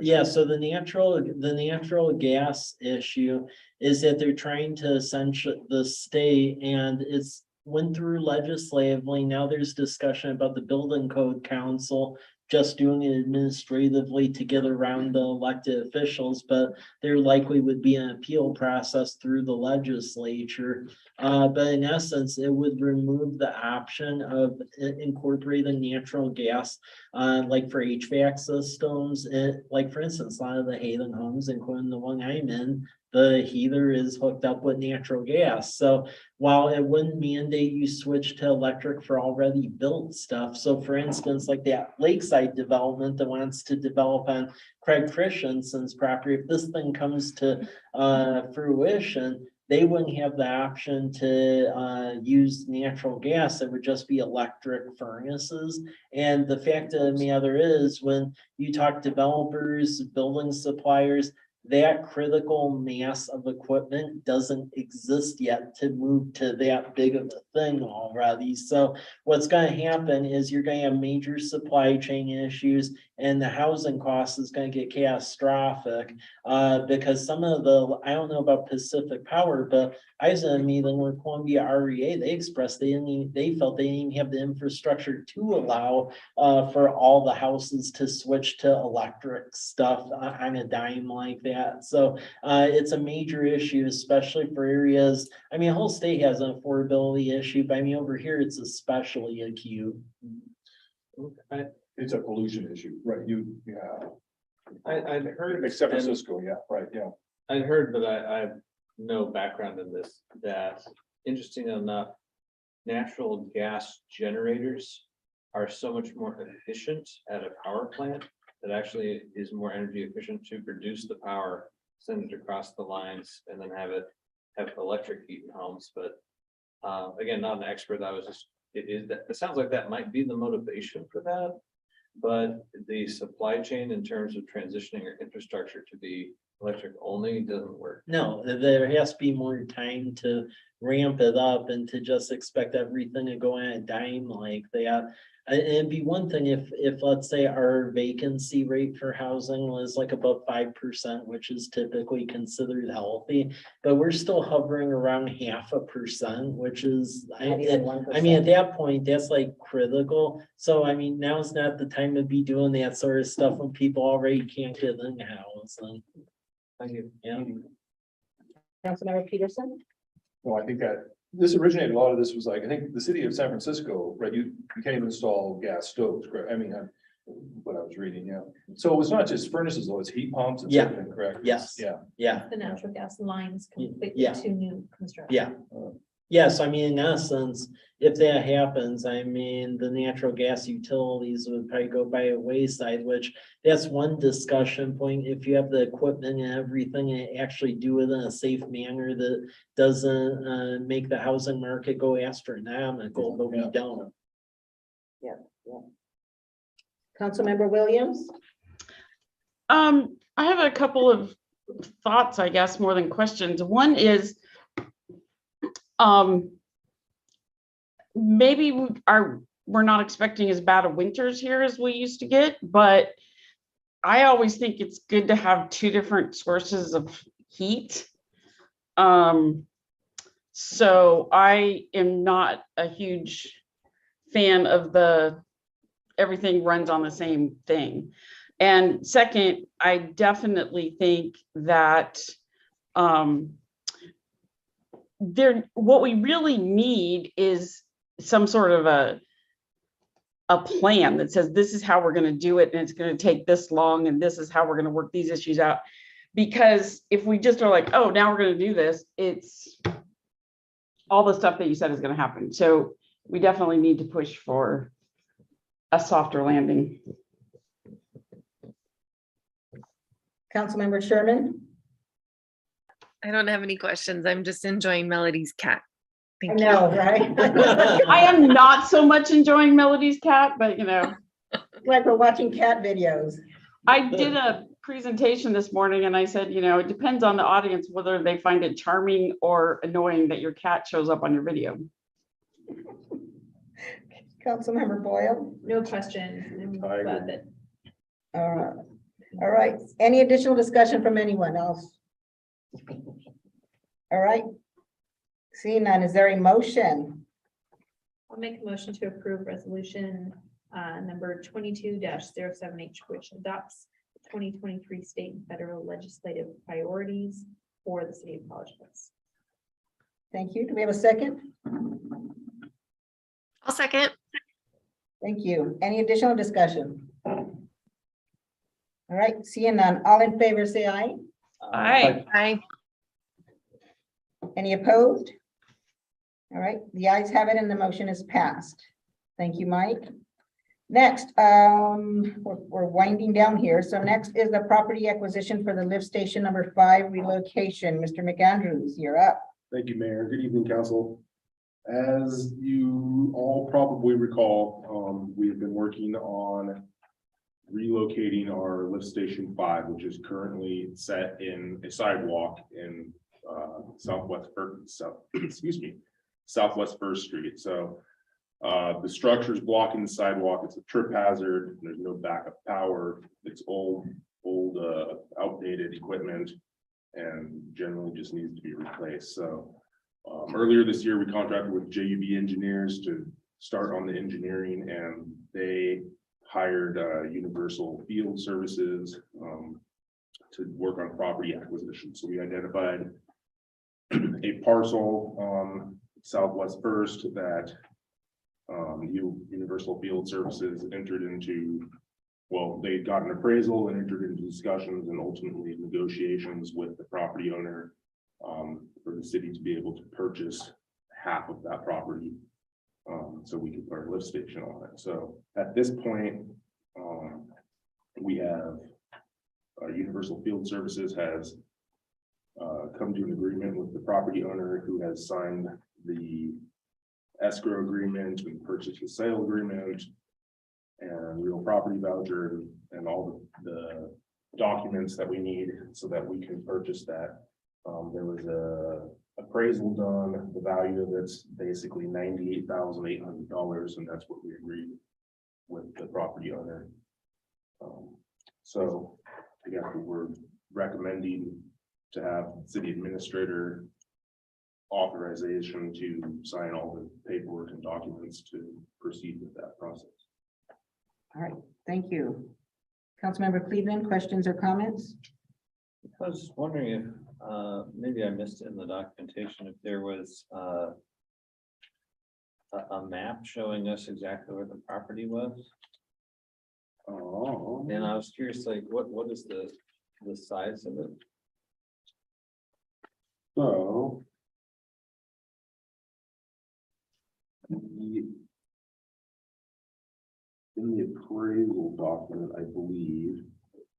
natural gas issue is that they're trying to essentially the state, and it's went through legislatively. Now there's discussion about the building code council just doing it administratively to get around the elected officials, but there likely would be an appeal process through the legislature. But in essence, it would remove the option of incorporating natural gas, like for HVAC systems. Like for instance, a lot of the Haven homes, including the one I'm in, the heater is hooked up with natural gas. So while it wouldn't mandate you switch to electric for already built stuff. So for instance, like that lakeside development that wants to develop on Craig Christensen's property, if this thing comes to fruition, they wouldn't have the option to use natural gas. It would just be electric furnaces. And the fact of the matter is, when you talk developers, building suppliers, that critical mass of equipment doesn't exist yet to move to that big of a thing already. So what's going to happen is you're going to have major supply chain issues, and the housing cost is going to get catastrophic because some of the, I don't know about Pacific Power, but I was in a meeting where Columbia REA, they expressed they felt they didn't even have the infrastructure to allow for all the houses to switch to electric stuff on a dime like that. So it's a major issue, especially for areas. I mean, the whole state has an affordability issue, but I mean, over here, it's especially acute. It's a pollution issue, right? I'd heard. Except for and Cisco, yeah, right, yeah. I'd heard, but I have no background in this, that interesting enough, natural gas generators are so much more efficient at a power plant that actually is more energy efficient to produce the power, send it across the lines, and then have electric heat in homes. But again, not an expert. I was just, it sounds like that might be the motivation for that. But the supply chain in terms of transitioning your infrastructure to be electric only doesn't work. No, there has to be more time to ramp it up and to just expect everything to go on a dime like that. And it'd be one thing if let's say our vacancy rate for housing was like above 5%, which is typically considered healthy, but we're still hovering around 0.5%, which is, I mean, at that point, that's like critical. So I mean, now's not the time to be doing that sort of stuff when people already can't get in housing. Thank you. Yeah. Councilmember Peterson? Well, I think that this originated, a lot of this was like, I think the city of San Francisco, right, you can't even install gas stoves, correct? I mean, what I was reading, yeah. So it's not just furnaces though, it's heat pumps and Yeah. everything, correct? Yes. Yeah. Yeah. The natural gas lines completely Yeah. to new construction. Yeah. Yes, I mean, in essence, if that happens, I mean, the natural gas utilities would probably go by a wayside, which that's one discussion point. If you have the equipment and everything and actually do it in a safe manner that doesn't make the housing market go astronomical, but we don't. Yeah. Councilmember Williams? I have a couple of thoughts, I guess, more than questions. One is, maybe we're not expecting as bad of winters here as we used to get, but I always think it's good to have two different sources of heat. So I am not a huge fan of everything runs on the same thing. And second, I definitely think that what we really need is some sort of a plan that says this is how we're going to do it, and it's going to take this long, and this is how we're going to work these issues out. Because if we just are like, oh, now we're going to do this, it's all the stuff that you said is going to happen. So we definitely need to push for a softer landing. Councilmember Sherman? I don't have any questions. I'm just enjoying Melody's cat. I Thank you. know, right? I am not so much enjoying Melody's cat, but you know. Like we're watching cat videos. I did a presentation this morning and I said, you know, it depends on the audience whether they find it charming or annoying that your cat shows up on your video. Councilmember Boyle? No questions. I'm I glad agree. that All right. Any additional discussion from anyone else? All right. Seeing none, is there a motion? I'll make a motion to approve resolution number 22-07H, which adopts 2023 state and federal legislative priorities for the city of College Place. Thank you. Do we have a second? I'll second. Thank you. Any additional discussion? All right, seeing none, all in favor, say aye. Aye. Aye. Any opposed? All right, the ayes have it and the motion is passed. Thank you, Mike. Next, we're winding down here. So next is the property acquisition for the lift station number 5 relocation. Mr. McAndrews, you're up. Thank you, Mayor. Good evening, council. As you all probably recall, we have been working on relocating our lift station 5, which is currently set in a sidewalk in Southwest First Street. So the structure is blocking the sidewalk. It's a trip hazard. There's no backup power. It's old, outdated equipment and generally just needs to be replaced. So earlier this year, we contracted with JUB Engineers to start on the engineering, and they hired Universal Field Services to work on property acquisition. So we identified a parcel on Southwest First that Universal Field Services entered into. Well, they got an appraisal and entered into discussions and ultimately negotiations with the property owner for the city to be able to purchase half of that property, so we could put a lift station on it. So at this point, we have Universal Field Services has come to an agreement with the property owner, who has signed the escrow agreement and purchase and sale agreement and real property voucher and all the documents that we need so that we can purchase that. There was a appraisal done. The value of it's basically $98,800, and that's what we agreed with the property owner. So I guess we're recommending to have city administrator authorization to sign all the paperwork and documents to proceed with that process. All right, thank you. Councilmember Cleveland, questions or comments? I was just wondering if maybe I missed it in the documentation, if there was a map showing us exactly where the property was. Oh. And I was curious, like, what is the size of it? So. In the appraisal document, I believe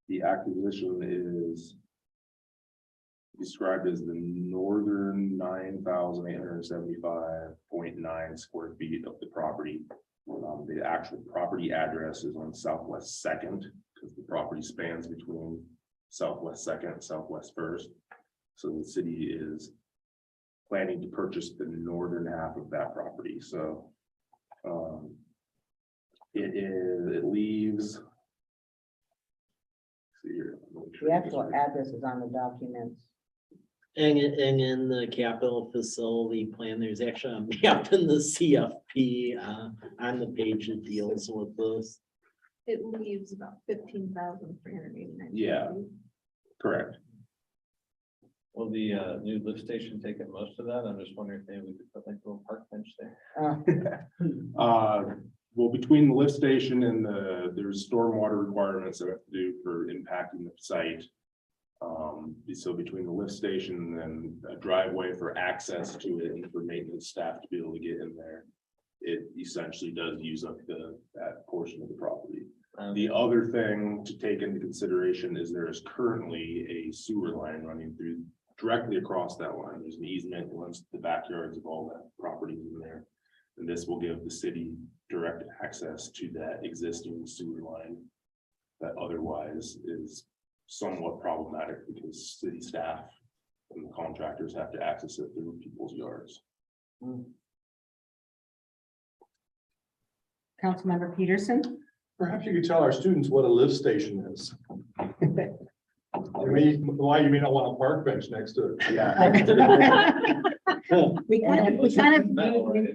the acquisition is described as the northern 9,875.9 square feet of the property. The actual property address is on Southwest Second, because the property spans between Southwest Second and Southwest First. So the city is planning to purchase the northern half of that property. So it leaves. See here. The actual address is on the documents. And in the capital facility plan, there's actually a map in the CFP on the page that deals with this. It leaves about 15,389. Yeah. Correct. Will the new lift station take up most of that? I'm just wondering if maybe we could put like a little park bench there. Well, between the lift station and there's stormwater requirements that we have to do for impacting the site. So between the lift station and a driveway for access to it and for maintenance staff to be able to get in there, it essentially does use up that portion of the property. The other thing to take into consideration is there is currently a sewer line running through directly across that line. There's an easement that runs the backyards of all that property in there. And this will give the city direct access to that existing sewer line that otherwise is somewhat problematic because city staff and the contractors have to access it through people's yards. Councilmember Peterson? Perhaps you could tell our students what a lift station is. Why you may not want a park bench next to it. Yeah. We kind of,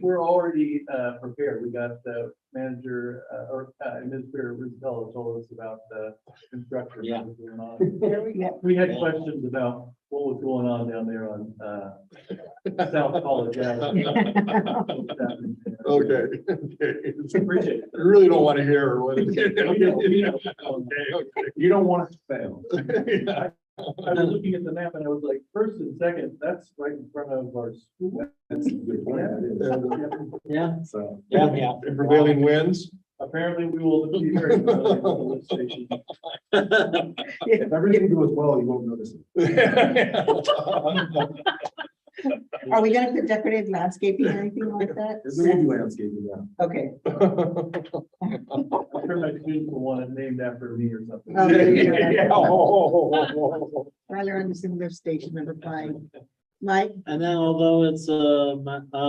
We're already prepared. We got the manager or Administrator Rosella told us about the construction. Yeah. that was going on. there we go. We had questions about what was going on down there on South College Avenue. Okay. Appreciate it. I really don't want to hear what it is. You don't want it to fail. Yeah. I was looking at the map and I was like, first and second, that's right in front of our school. That's a good point. Yeah, So. yeah. And prevailing winds. Apparently, we will be very familiar with the lift station. If everything goes well, you won't notice it. Are we gonna put decorative landscaping or anything like that? There will be landscaping, yeah. Okay. I'll turn my students will want it named after me or something. Oh, there you go. Yeah. Tyler Anderson lift station number 5. Mike, And then although it's a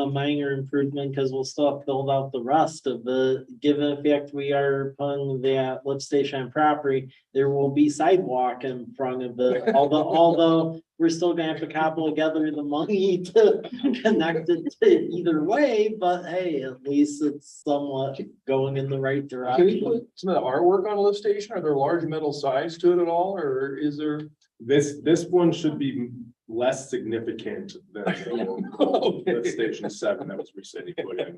minor improvement, because we'll still have to build out the rest of the, given the fact we are putting that lift station on property, there will be sidewalk in front of it, although we're still gonna have to cobble together the money to connect it to either way, but hey, at least it's somewhat going in the right Can we direction. put some of the artwork on a lift station? Are there large metal sides to it at all, or is there? This one should be less significant than the Station 7 that was recently put in.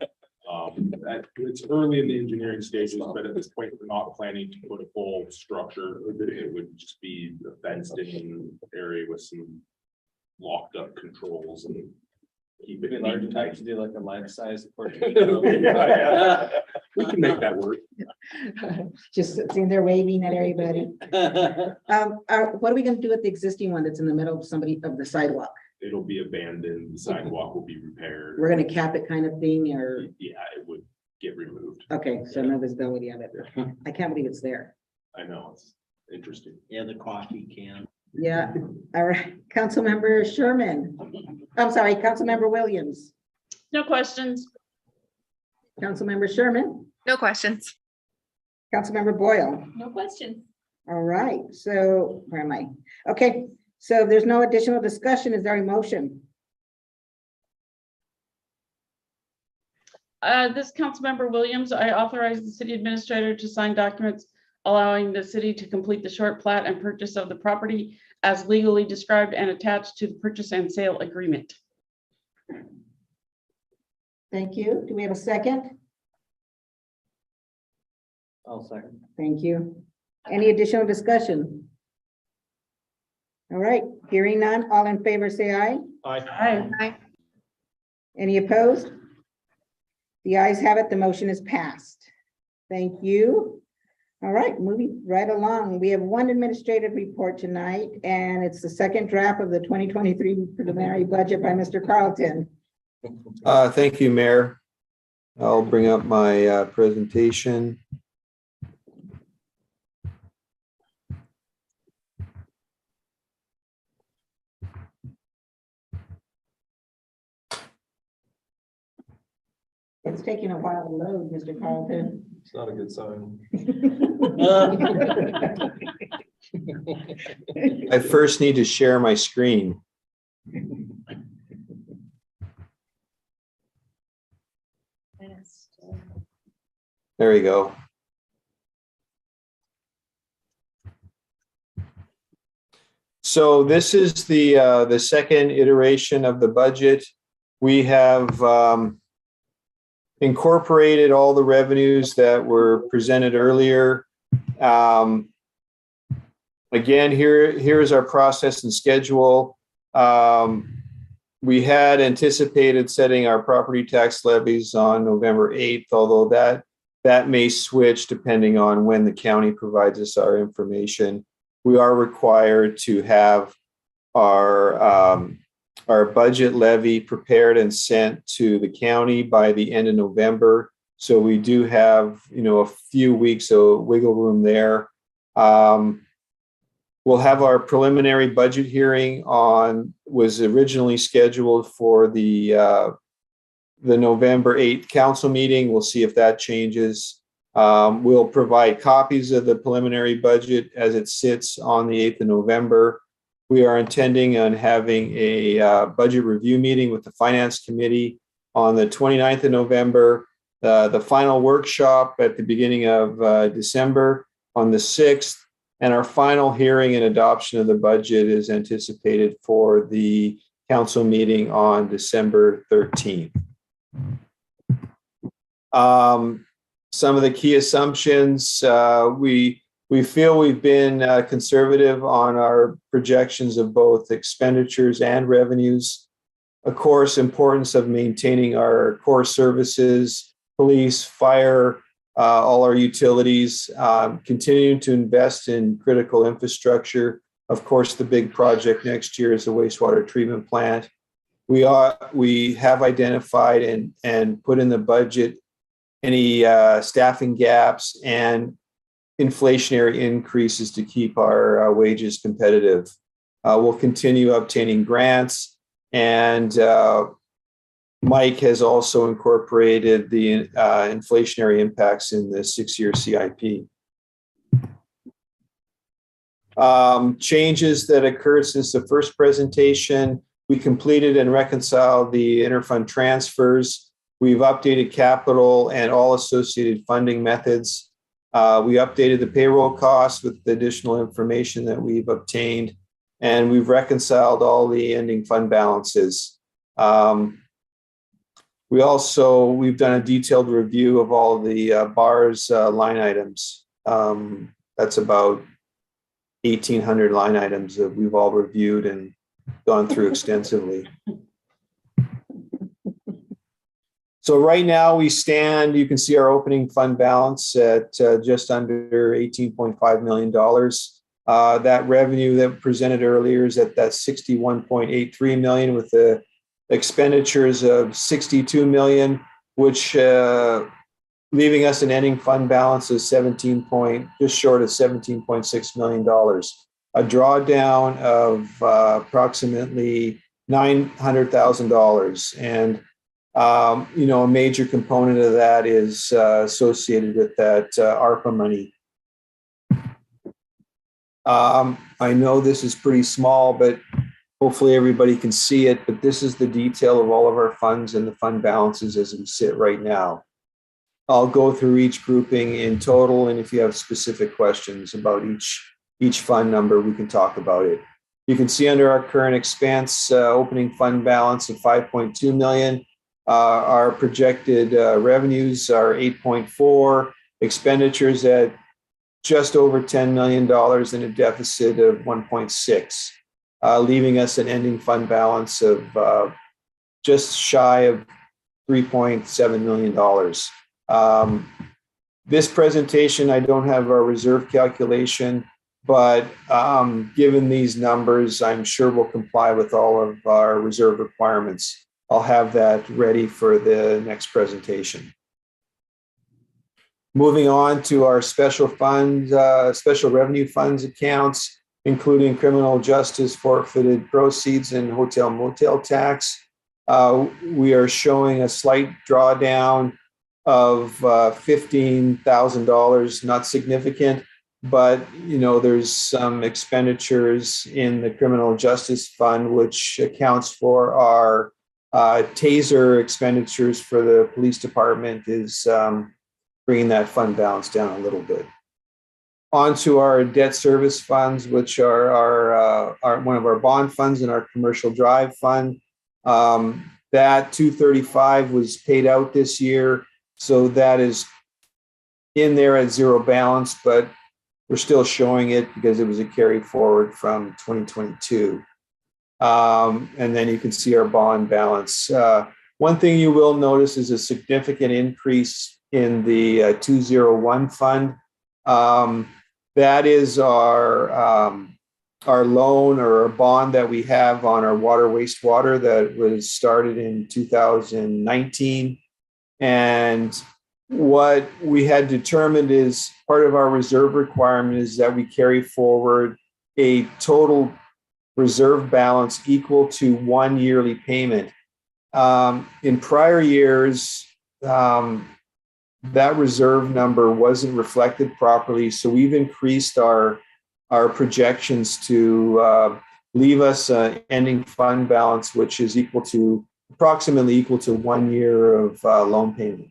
It's early in the engineering stages, but at this point, we're not planning to put a full structure. It would just be a fenced in area with some locked up controls and keep it Large neat. types do like a life size portrait. Yeah. We can make that work. just sitting there waving at everybody. What are we gonna do with the existing one that's in the middle of the sidewalk? It'll be abandoned, the sidewalk will be repaired. We're gonna cap it kind of thing, or, Yeah, it would get removed. okay, so no visibility of it. I can't believe it's there. I know, it's interesting. Yeah, the coffee can. Yeah, all right, Councilmember Sherman. I'm sorry, Councilmember Williams, No questions. Councilmember Sherman, No questions. Councilmember Boyle. No question. All right, so where am I? Okay, so if there's no additional discussion. Is there a motion? This Councilmember Williams, I authorize the city administrator to sign documents allowing the city to complete the short plat and purchase of the property as legally described and attached to the purchase and sale agreement. Thank you. Do we have a second? I'll second. Thank you. Any additional discussion? All right, hearing none, all in favor, say aye. Aye. Any opposed? The ayes have it, the motion is passed. Thank you. All right, moving right along. We have one administrative report tonight, and it's the second draft of the 2023 preliminary budget by Mr. Carlton. Thank you, Mayor. I'll bring up my presentation. It's taking a while to load, Mr. Carlton. It's not a good sign. I first need to share my screen. There we go. So this is the second iteration of the budget. We have incorporated all the revenues that were presented earlier. Again, here's our process and schedule. We had anticipated setting our property tax levies on November 8th, although that may switch depending on when the county provides us our information. We are required to have our budget levy prepared and sent to the county by the end of November. So we do have, a few weeks of wiggle room there. We'll have our preliminary budget hearing was originally scheduled for the November 8th council meeting. We'll see if that changes. We'll provide copies of the preliminary budget as it sits on the 8th of November. We are intending on having a budget review meeting with the Finance Committee on the 29th of November, the final workshop at the beginning of December on the 6th, and our final hearing and adoption of the budget is anticipated for the council meeting on December 13th. Some of the key assumptions, we We feel we've been conservative on our projections of both expenditures and revenues. Of course, importance of maintaining our core services, police, fire, all our utilities, continuing to invest in critical infrastructure. Of course, the big project next year is the wastewater treatment plant. We have identified and put in the budget any staffing gaps and inflationary increases to keep our wages competitive. We'll continue obtaining grants, and Mike has also incorporated the inflationary impacts in the 6-year CIP. Changes that occurred since the first presentation: we completed and reconciled the interfund transfers. We've updated capital and all associated funding methods. We updated the payroll costs with the additional information that we've obtained, and we've reconciled all the ending fund balances. We've done a detailed review of all the BARS line items. That's about 1,800 line items that we've all reviewed and gone through extensively. So right now you can see our opening fund balance at just under $18.5 million. That revenue that presented earlier is at that $61.83 million, with the expenditures of $62 million, which leaving us an ending fund balance of just short of $17.6 million. A drawdown of approximately $900,000. And a major component of that is associated with that ARPA money. I know this is pretty small, but hopefully everybody can see it, but this is the detail of all of our funds and the fund balances as we sit right now. I'll go through each grouping in total, and if you have specific questions about each fund number, we can talk about it. You can see under our current expense, opening fund balance of $5.2 million. Our projected revenues are 8.4, expenditures at just over $10 million, and a deficit of 1.6, leaving us an ending fund balance of just shy of $3.7 million. This presentation, I don't have our reserve calculation, but given these numbers, I'm sure we'll comply with all of our reserve requirements. I'll have that ready for the next presentation. Moving on to our special revenue funds accounts, including criminal justice forfeited proceeds and hotel motel tax. We are showing a slight drawdown of $15,000, not significant, but there's some expenditures in the criminal justice fund, which accounts for our taser expenditures for the police department, is bringing that fund balance down a little bit. Onto our debt service funds, which are one of our bond funds and our commercial drive fund. That $235 was paid out this year, so that is in there at zero balance, but we're still showing it because it was a carry forward from 2022. And then you can see our bond balance. One thing you will notice is a significant increase in the 201 fund. That is our loan or a bond that we have on our water wastewater that was started in 2019. And what we had determined is part of our reserve requirement is that we carry forward a total reserve balance equal to one yearly payment. In prior years, that reserve number wasn't reflected properly, so we've increased our projections to leave us an ending fund balance which is approximately equal to 1 year of loan payment.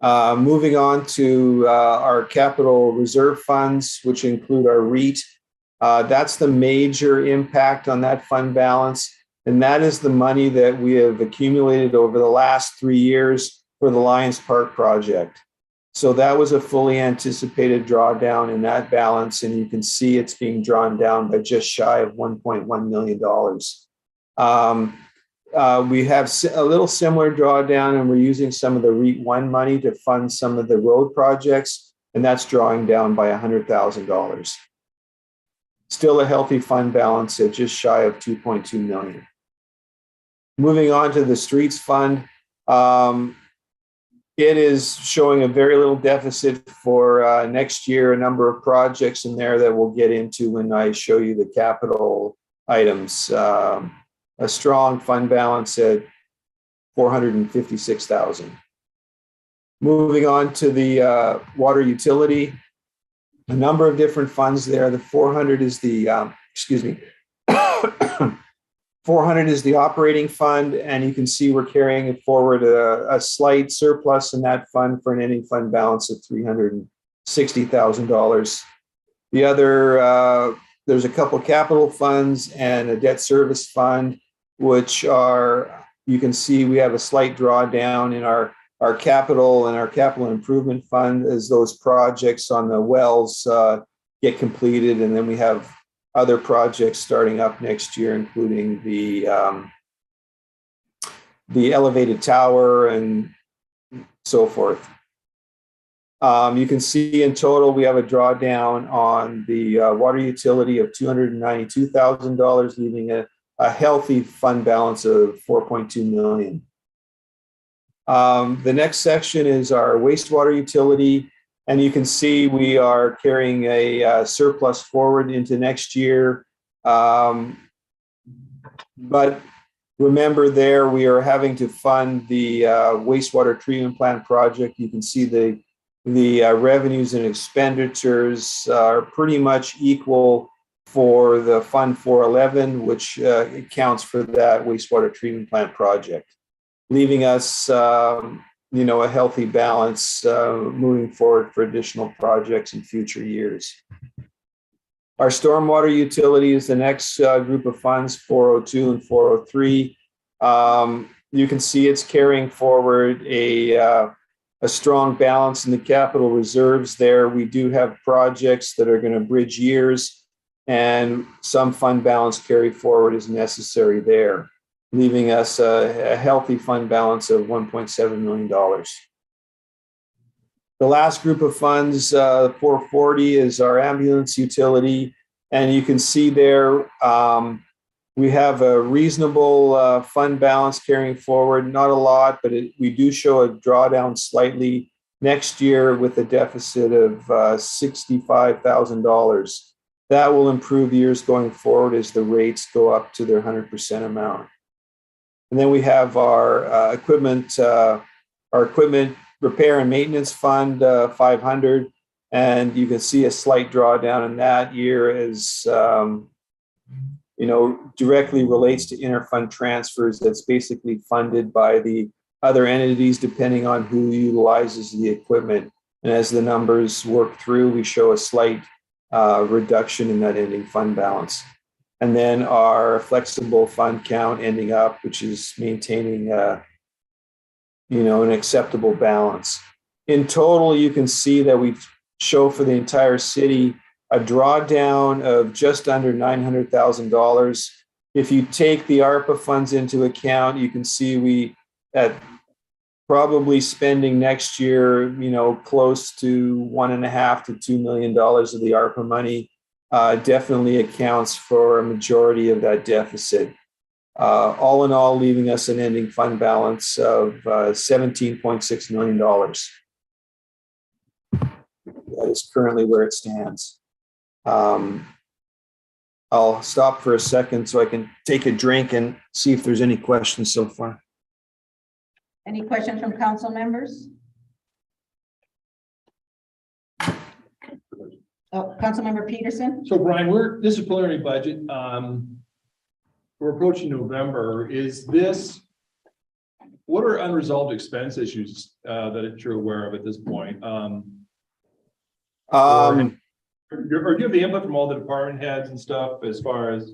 Moving on to our capital reserve funds, which include our REIT. That's the major impact on that fund balance, and that is the money that we have accumulated over the last 3 years for the Lions Park project. So that was a fully anticipated drawdown in that balance, and you can see it's being drawn down by just shy of $1.1 million. We have a little similar drawdown, and we're using some of the REIT 1 money to fund some of the road projects, and that's drawing down by $100,000. Still a healthy fund balance at just shy of 2.2 million. Moving on to the streets fund. It is showing a very little deficit for next year, a number of projects in there that we'll get into when I show you the capital items. A strong fund balance at $456,000. Moving on to the water utility, a number of different funds there. The 400 is the, 400 is the operating fund, and you can see we're carrying it forward a slight surplus in that fund for an ending fund balance of $360,000. The other, there's a couple capital funds and a debt service fund, which are, you can see we have a slight drawdown in our capital and our capital improvement fund as those projects on the wells get completed, and then we have other projects starting up next year, including the elevated tower and so forth. You can see in total, we have a drawdown on the water utility of $292,000, leaving a healthy fund balance of $4.2 million. The next section is our wastewater utility. And you can see we are carrying a surplus forward into next year. But remember there, we are having to fund the wastewater treatment plant project. You can see the revenues and expenditures are pretty much equal for the Fund 411, which accounts for that wastewater treatment plant project, leaving us a healthy balance moving forward for additional projects in future years. Our stormwater utility is the next group of funds, 402 and 403. You can see it's carrying forward a strong balance in the capital reserves there. We do have projects that are going to bridge years, and some fund balance carry forward is necessary there, leaving us a healthy fund balance of $1.7 million. The last group of funds, 440, is our ambulance utility. And you can see there, we have a reasonable fund balance carrying forward, not a lot, but we do show a drawdown slightly next year with a deficit of $65,000. That will improve years going forward as the rates go up to their 100% amount. And then we have our equipment repair and maintenance fund, 500, and you can see a slight drawdown in that year as directly relates to interfund transfers. That's basically funded by the other entities depending on who utilizes the equipment. And as the numbers work through, we show a slight reduction in that ending fund balance. And then our flexible fund count ending up, which is maintaining, an acceptable balance. In total, you can see that we show for the entire city a drawdown of just under $900,000. If you take the ARPA funds into account, you can see we at probably spending next year, close to $1.5 to $2 million of the ARPA money. Definitely accounts for a majority of that deficit. All in all, leaving us an ending fund balance of $17.6 million. That is currently where it stands. I'll stop for a second so I can take a drink and see if there's any questions so far. Any questions from council members? Oh, Councilmember Peterson? So Brian, this is preliminary budget. We're approaching November. What are unresolved expense issues that you're aware of at this point? Or do you have the input from all the department heads and stuff as far as,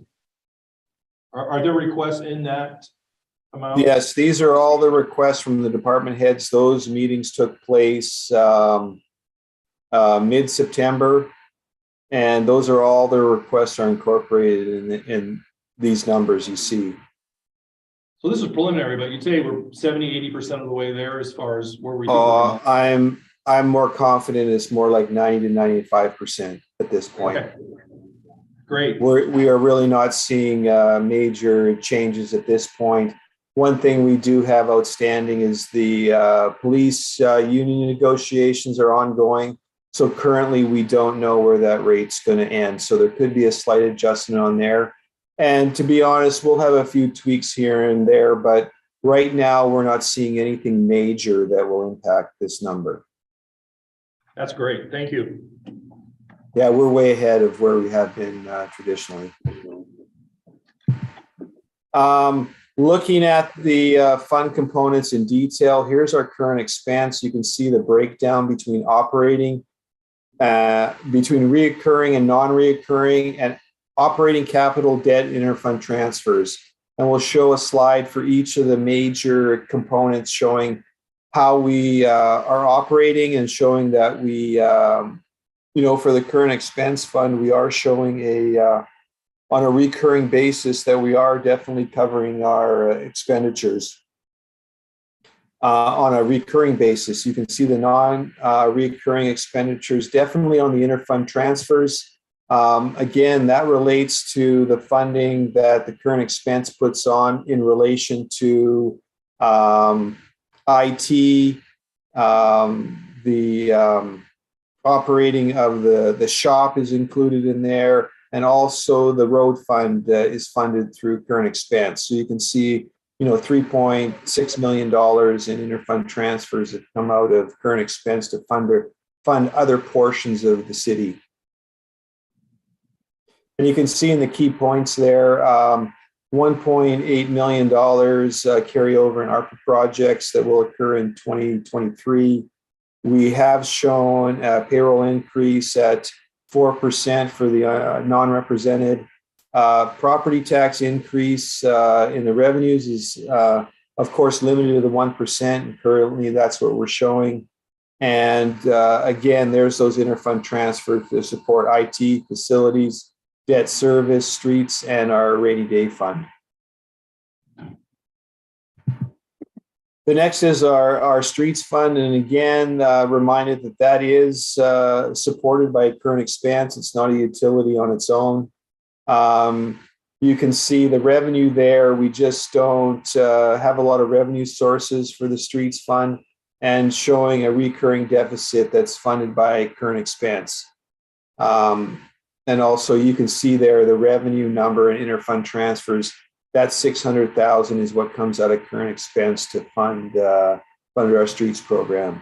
are there requests in that amount? Yes, these are all the requests from the department heads. Those meetings took place mid-September. And those are all the requests are incorporated in these numbers you see. So this is preliminary, but you'd say we're 70–80% of the way there as far as where we think we're going. I'm more confident it's more like 90 to 95% at this point. Okay. Great. We are really not seeing major changes at this point. One thing we do have outstanding is the police union negotiations are ongoing. So currently we don't know where that rate's going to end. So there could be a slight adjustment on there. And to be honest, we'll have a few tweaks here and there, but right now we're not seeing anything major that will impact this number. That's great. Thank you. Yeah, we're way ahead of where we have been traditionally. Looking at the fund components in detail, here's our current expense. You can see the breakdown between operating, between reoccurring and non-reoccurring, and operating capital, debt, interfund transfers. And we'll show a slide for each of the major components showing how we are operating and showing that we, for the current expense fund, we are showing on a recurring basis that we are definitely covering our expenditures. On a recurring basis, you can see the non-recurring expenditures definitely on the interfund transfers. Again, that relates to the funding that the current expense puts on in relation to IT, the operating of the shop is included in there, and also the road fund is funded through current expense. So you can see, $3.6 million in interfund transfers that come out of current expense to fund other portions of the city. And you can see in the key points there, $1.8 million carryover in ARPA projects that will occur in 2023. We have shown a payroll increase at 4% for the non-represented. Property tax increase in the revenues is, of course, limited to the 1%. And currently, that's what we're showing. And again, there's those interfund transfers to support IT, facilities, debt service, streets, and our rainy day fund. The next is our streets fund. And again, reminded that is supported by current expense. It's not a utility on its own. You can see the revenue there. We just don't have a lot of revenue sources for the streets fund, and showing a recurring deficit that's funded by current expense. And also you can see there the revenue number and interfund transfers. That 600,000 is what comes out of current expense to fund our streets program.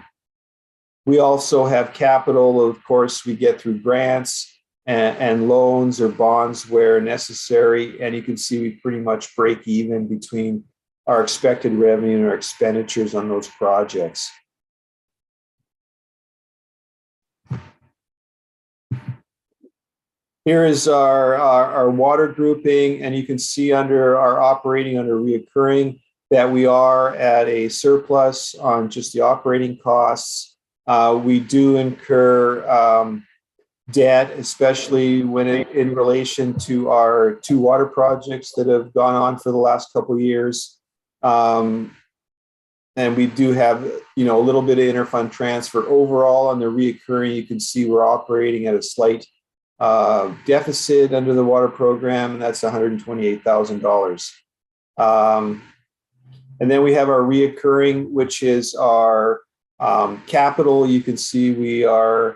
We also have capital, of course, we get through grants and loans or bonds where necessary. And you can see we pretty much break even between our expected revenue and our expenditures on those projects. Here is our water grouping, and you can see under our operating under reoccurring that we are at a surplus on just the operating costs. We do incur debt, especially when in relation to our 2 water projects that have gone on for the last couple of years. And we do have, a little bit of interfund transfer. Overall on the reoccurring, you can see we're operating at a slight deficit under the water program, and that's $128,000. And then we have our reoccurring, which is our capital. You can see we are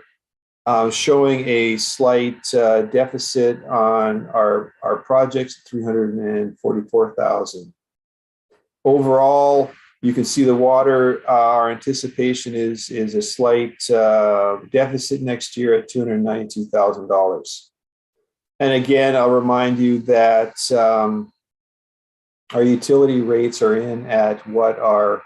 showing a slight deficit on our projects, $344,000. Overall, you can see the water, our anticipation is a slight deficit next year at $292,000. And again, I'll remind you that our utility rates are in at what are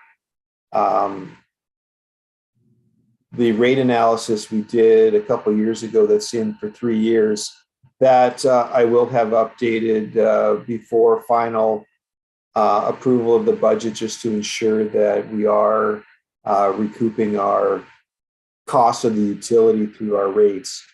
the rate analysis we did a couple of years ago that's in for 3 years. That I will have updated before final approval of the budget just to ensure that we are recouping our cost of the utility through our rates.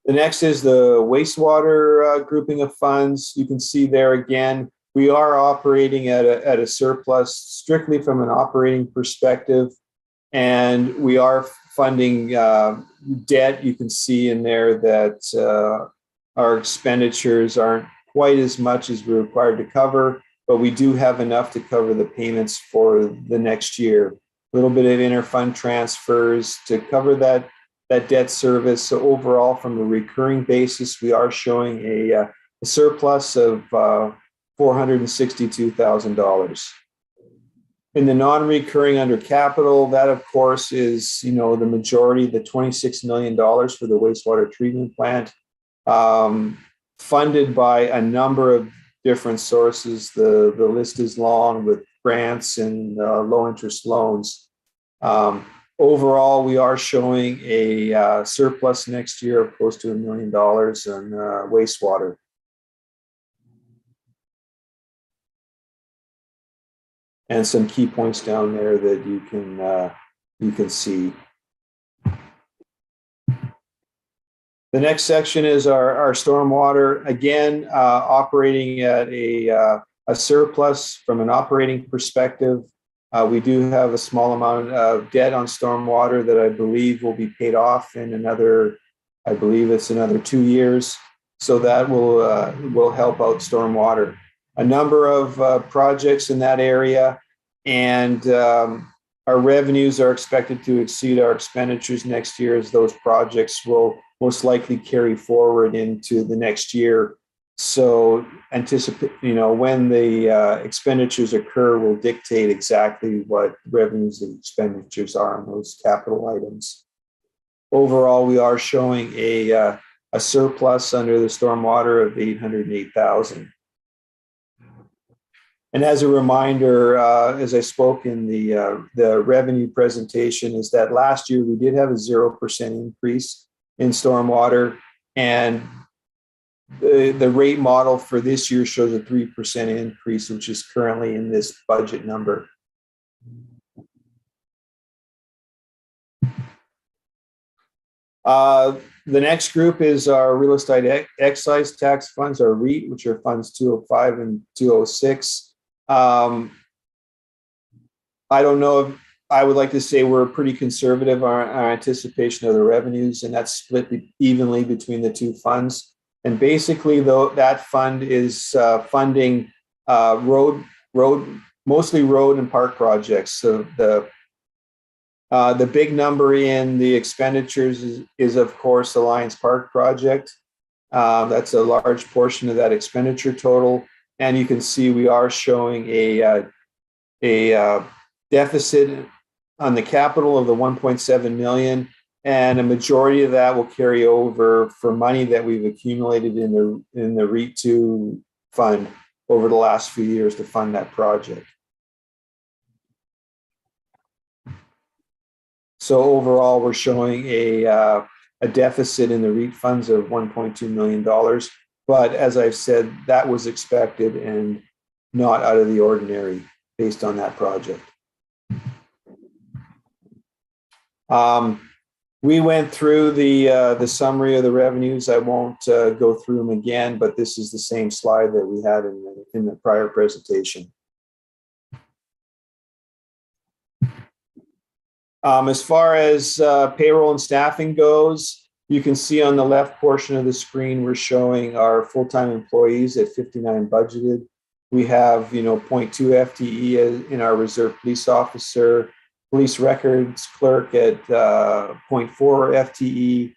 The next is the wastewater grouping of funds. You can see there again, we are operating at a surplus strictly from an operating perspective. And we are funding debt. You can see in there that our expenditures aren't quite as much as we're required to cover, but we do have enough to cover the payments for the next year. A little bit of interfund transfers to cover that debt service. So overall, from a recurring basis, we are showing a surplus of $462,000. In the non-recurring under capital, that of course is, the majority, the $26 million for the wastewater treatment plant, funded by a number of different sources. The list is long with grants and low interest loans. Overall, we are showing a surplus next year of close to $1 million on wastewater. And some key points down there that you can see. The next section is our stormwater. Again, operating at a surplus from an operating perspective. We do have a small amount of debt on stormwater that I believe will be paid off in another 2 years. So that will help out stormwater. A number of projects in that area, and our revenues are expected to exceed our expenditures next year, as those projects will most likely carry forward into the next year. So anticipate, when the expenditures occur will dictate exactly what revenues and expenditures are on those capital items. Overall, we are showing a surplus under the stormwater of $808,000. And as a reminder, as I spoke in the revenue presentation, is that last year we did have a 0% increase in stormwater, and the rate model for this year shows a 3% increase, which is currently in this budget number. The next group is our real estate excise tax funds, our REIT, which are funds 205 and 206. I don't know if I would like to say we're pretty conservative on our anticipation of the revenues, and that's split evenly between the two funds. And basically, though, that fund is funding mostly road and park projects. So the big number in the expenditures is of course the Lions Park project. That's a large portion of that expenditure total. And you can see we are showing a deficit on the capital of the 1.7 million, and a majority of that will carry over for money that we've accumulated in the REIT 2 fund over the last few years to fund that project. So overall, we're showing a deficit in the REIT funds of $1.2 million. But as I've said, that was expected and not out of the ordinary based on that project. We went through the summary of the revenues. I won't go through them again, but this is the same slide that we had in the prior presentation. As far as payroll and staffing goes, you can see on the left portion of the screen, we're showing our full-time employees at 59 budgeted. We have, 0.2 FTE in our reserve police officer, police records clerk at 0.4 FTE,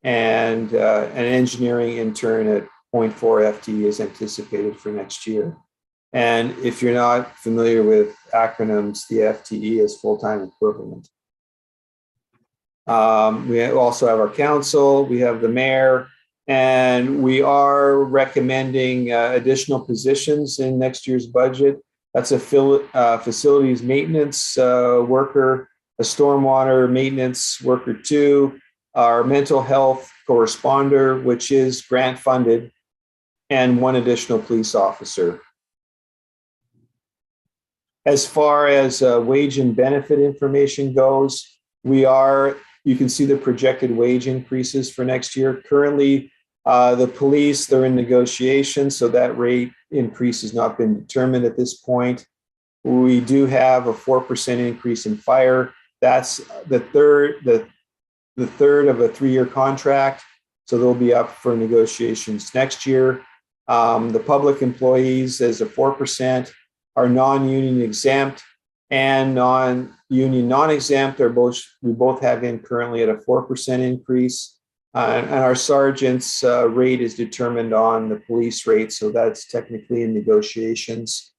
and an engineering intern at 0.4 FTE is anticipated for next year. And if you're not familiar with acronyms, the FTE is full-time equivalent. We also have our council, we have the mayor, and we are recommending additional positions in next year's budget. That's a facilities maintenance worker, a stormwater maintenance worker 2, our mental health corresponder, which is grant funded, and 1 additional police officer. As far as wage and benefit information goes, you can see the projected wage increases for next year. Currently, the police, they're in negotiation, so that rate increase has not been determined at this point. We do have a 4% increase in fire. That's the third of a 3-year contract, so they'll be up for negotiations next year. The public employees, as a 4%, are non-union exempt and non-union non-exempt we both have in currently at a 4% increase. And our sergeant's rate is determined on the police rate, so that's technically in negotiations.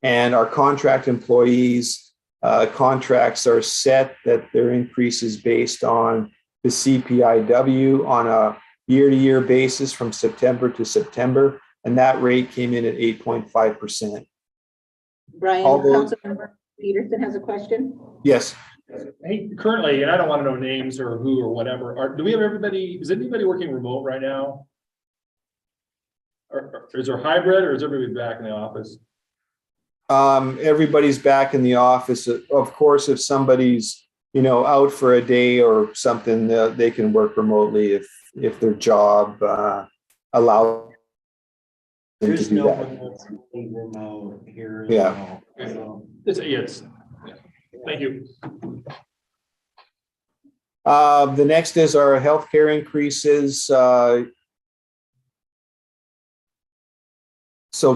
And our contract employees, contracts are set that their increase is based on the CPIW on a year-to-year basis from September to September, and that rate came in at 8.5%. Brian, Although- Councilmember Peterson has a question. Yes. Hey, currently, and I don't want to know names or who or whatever, do we have is anybody working remote right now? Or is there hybrid or is everybody back in the office? Everybody's back in the office. Of course, if somebody's, out for a day or something, they can work remotely if their job allows them to There's do no that. one that's remote here. Yeah. So. Thank you. The next is our healthcare increases. So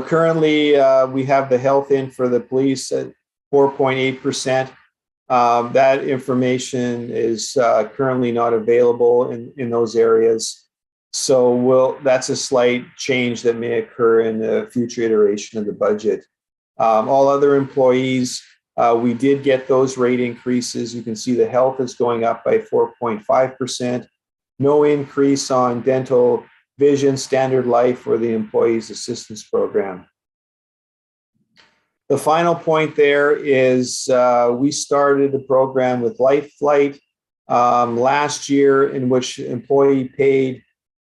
currently, we have the health in for the police at 4.8%. That information is currently not available in those areas. So that's a slight change that may occur in the future iteration of the budget. All other employees, we did get those rate increases. You can see the health is going up by 4.5%. No increase on dental, vision, standard life, or the employees assistance program. The final point there is we started a program with Life Flight last year in which employee paid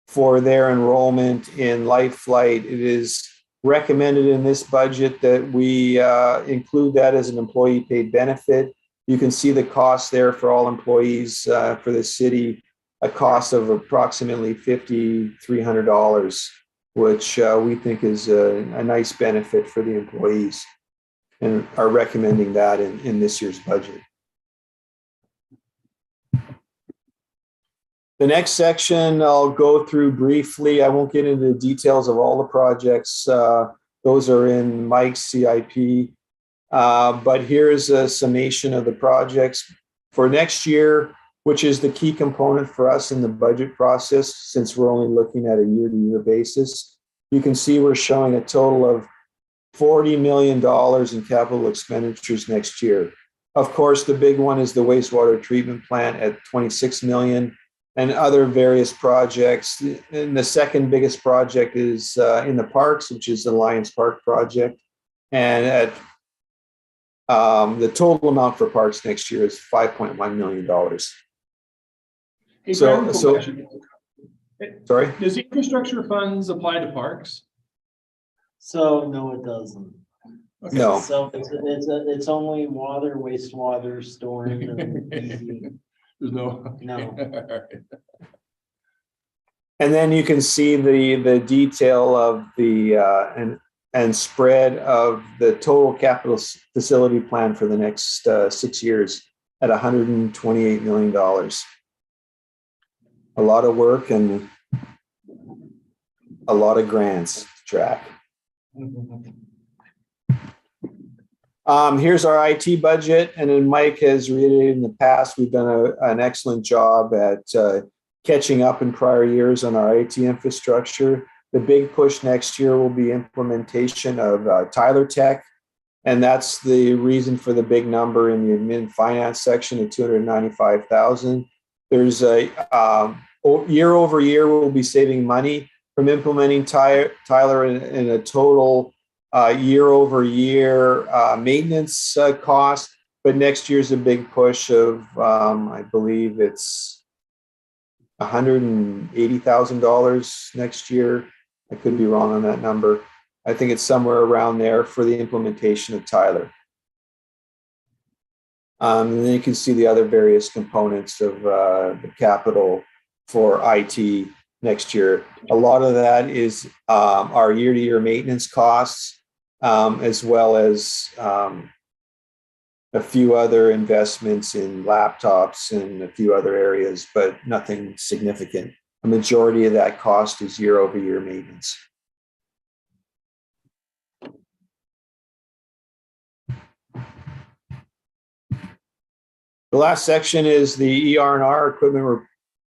for their enrollment in Life Flight. It is recommended in this budget that we include that as an employee paid benefit. You can see the cost there for all employees for the city, a cost of approximately $5,300, which we think is a nice benefit for the employees, and are recommending that in this year's budget. The next section I'll go through briefly. I won't get into the details of all the projects. Those are in Mike's CIP. But here's a summation of the projects for next year, which is the key component for us in the budget process, since we're only looking at a year-to-year basis. You can see we're showing a total of $40 million in capital expenditures next year. Of course, the big one is the wastewater treatment plant at $26 million. And other various projects. And the second biggest project is in the parks, which is the Lions Park project. And at the total amount for parks next year is $5.1 million. Hey, So- Brian, so- question. Sorry? Does the infrastructure funds apply to parks? So no, it doesn't. Okay. No. So it's only water, wastewater, storm, and easy. There's no. No. And then you can see the detail of the and spread of the total capital facility plan for the next 6 years at $128 million. A lot of work and a lot of grants to track. Here's our IT budget, and then Mike has reiterated in the past, we've done an excellent job at catching up in prior years on our IT infrastructure. The big push next year will be implementation of Tyler Tech, and that's the reason for the big number in the admin finance section of $295,000. There's a year over year, we'll be saving money from implementing Tyler in a total year over year maintenance cost, but next year's a big push of I believe it's $180,000 next year. I could be wrong on that number. I think it's somewhere around there for the implementation of Tyler. And then you can see the other various components of the capital for IT next year. A lot of that is our year-to-year maintenance costs, as well as a few other investments in laptops and a few other areas, but nothing significant. A majority of that cost is year-over-year maintenance. The last section is the ER&R, equipment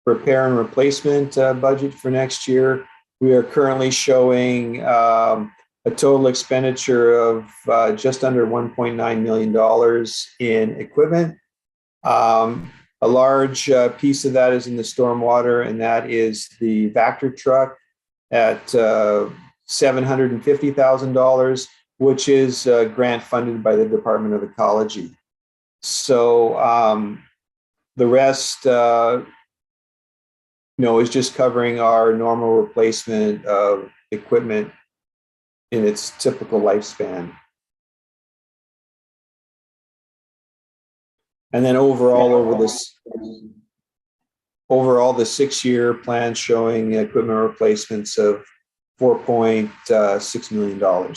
repair and replacement budget for next year. We are currently showing a total expenditure of just under $1.9 million in equipment. A large piece of that is in the stormwater, and that is the Vector truck at $750,000, which is grant funded by the Department of Ecology. So the rest, is just covering our normal replacement of equipment in its typical lifespan. And then overall, the 6-year plan showing equipment replacements of $4.6 million.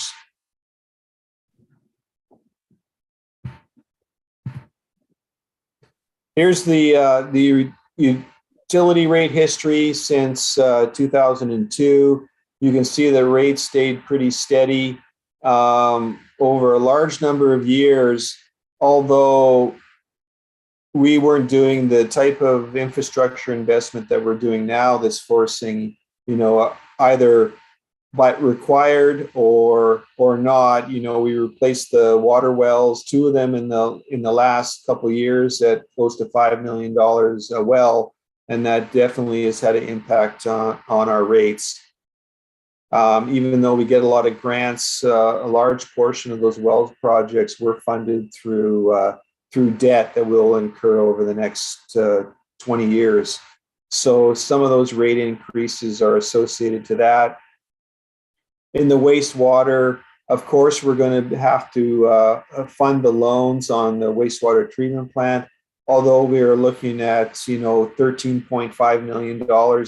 Here's the utility rate history since 2002. You can see the rates stayed pretty steady over a large number of years, although we weren't doing the type of infrastructure investment that we're doing now that's forcing, either by required or not. We replaced the water wells, 2 of them in the last couple of years at close to $5 million a well, and that definitely has had an impact on our rates. Even though we get a lot of grants, a large portion of those wells projects were funded through debt that we'll incur over the next 20 years. So some of those rate increases are associated to that. In the wastewater, of course, we're going to have to fund the loans on the wastewater treatment plant, although we are looking at, $13.5 million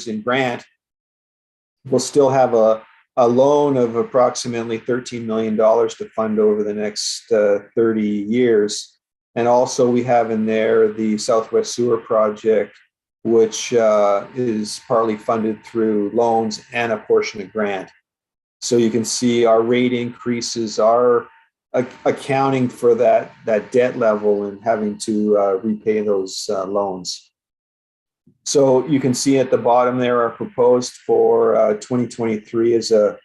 in grant. We'll still have a loan of approximately $13 million to fund over the next 30 years. And also we have in there the Southwest Sewer Project, which is partly funded through loans and a portion of grant. So you can see our rate increases are accounting for that debt level and having to repay those loans. So you can see at the bottom there, our proposed for 2023 is a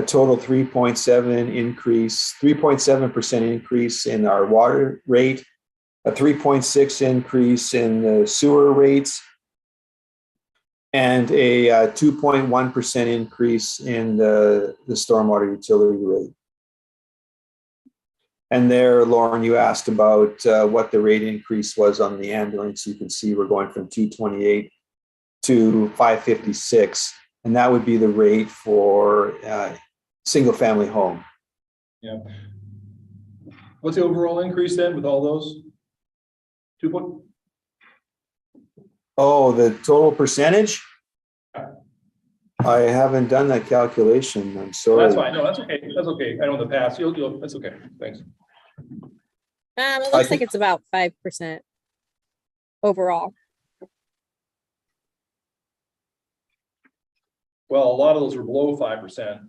total 3.7% increase in our water rate, a 3.6% increase in the sewer rates, and a 2.1% increase in the stormwater utility rate. And there, Lauren, you asked about what the rate increase was on the ambulance. You can see we're going from $228 to $556, and that would be the rate for single-family home. Yeah. What's the overall increase then with all those? 2 Oh, the total percentage? I haven't done that calculation. I'm sorry. That's fine. No, that's okay. That's okay. I know in the past, that's okay. Thanks. It looks like it's about 5% overall. Well, a lot of those were below 5%.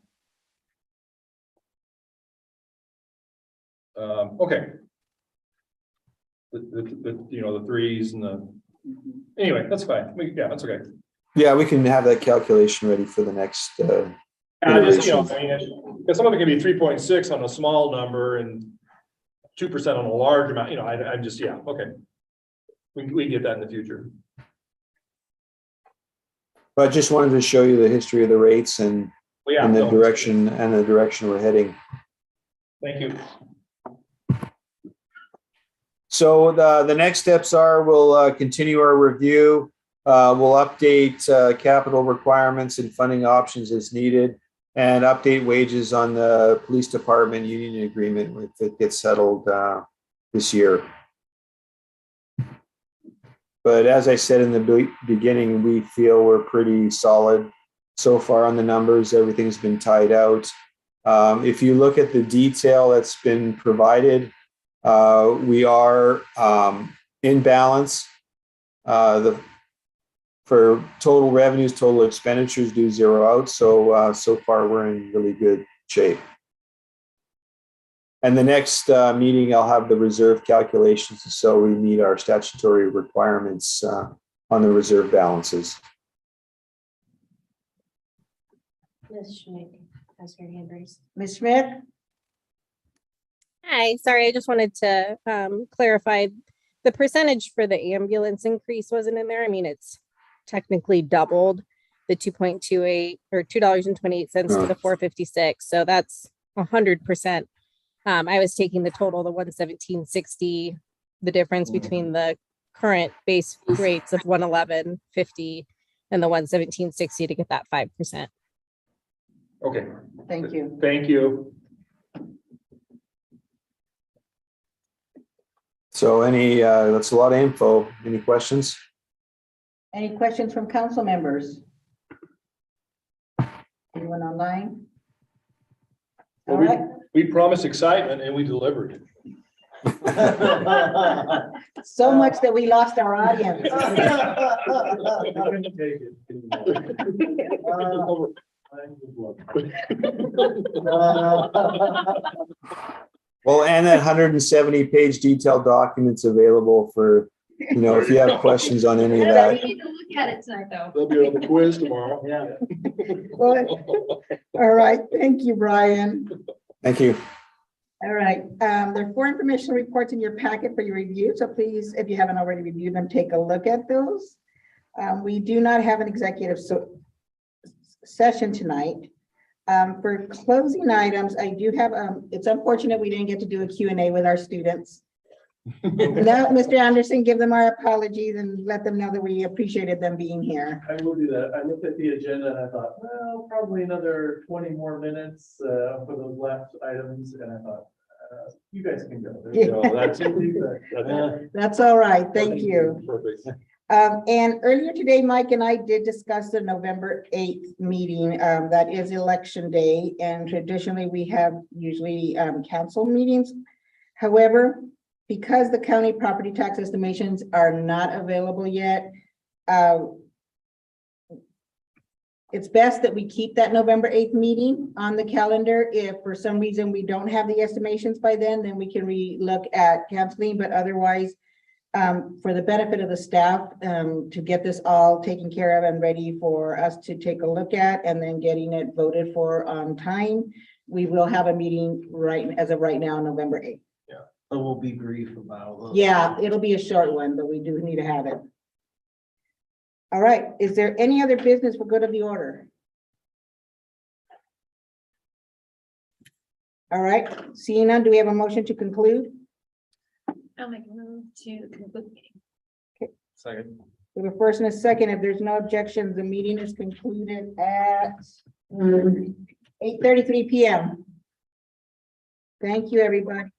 Okay. The threes and anyway, that's fine. That's okay. Yeah, we can have that calculation ready for the next Because some of it can be 3.6 on a small number and 2% on a large amount. I'm just, okay. We can get that in the future. But I just wanted to show you the history of the rates and the direction we're heading. Thank you. So the next steps are we'll continue our review We'll update capital requirements and funding options as needed, and update wages on the police department union agreement if it gets settled this year. But as I said in the beginning, we feel we're pretty solid so far on the numbers. Everything's been tied out. If you look at the detail that's been provided, we are in balance. For total revenues, total expenditures do zero out. So so far we're in really good shape. And the next meeting, I'll have the reserve calculations, so we meet our statutory requirements on the reserve balances. Ms. Schmidt has her hand raised. Ms. Schmidt? Hi, sorry, I just wanted to clarify the percentage for the ambulance increase wasn't in there. I mean, it's technically doubled the 2.28 or $2.28 to the 456. So that's 100%. I was taking the total, the 117.60, the difference between the current base rates of 111.50 and the 117.60 to get that 5%. Okay, Thank you. thank you. So that's a lot of info. Any questions? Any questions from council members? Anyone online? Well, All right. We promised excitement and we delivered. So much that we lost our audience. Well, and that 170-page detailed document's available for, if you have questions on any of We that. need to look at it tonight, though. They'll be on the quiz tomorrow. Yeah. All right, thank you, Brian. Thank you. All right, there are 4 information reports in your packet for your review, so please, if you haven't already reviewed them, take a look at those. We do not have an executive session tonight. For closing items, I do have, it's unfortunate we didn't get to do a Q&A with our students. Now, Mr. Anderson, give them our apologies and let them know that we appreciated them being here. I will do that. I looked at the agenda and I thought, well, probably another 20 more minutes for those last items. And I thought, you guys can go. That's all right. Thank you. Perfect. And earlier today, Mike and I did discuss the November 8th meeting. That is election day. And traditionally we have usually council meetings. However, because the county property tax estimations are not available yet, it's best that we keep that November 8th meeting on the calendar. If for some reason we don't have the estimations by then we can re-look at canceling, but otherwise, for the benefit of the staff, to get this all taken care of and ready for us to take a look at and then getting it voted for on time, we will have a meeting as of right now, November 8th. So we'll be brief about it. Yeah, it'll be a short one, but we do need to have it. All right, is there any other business for good of the order? All right, seeing none, do we have a motion to conclude? I'll make a move to conclude the meeting. Second. We have a first and a second. If there's no objections, the meeting is concluded at 8:33 p.m. Thank you, everybody.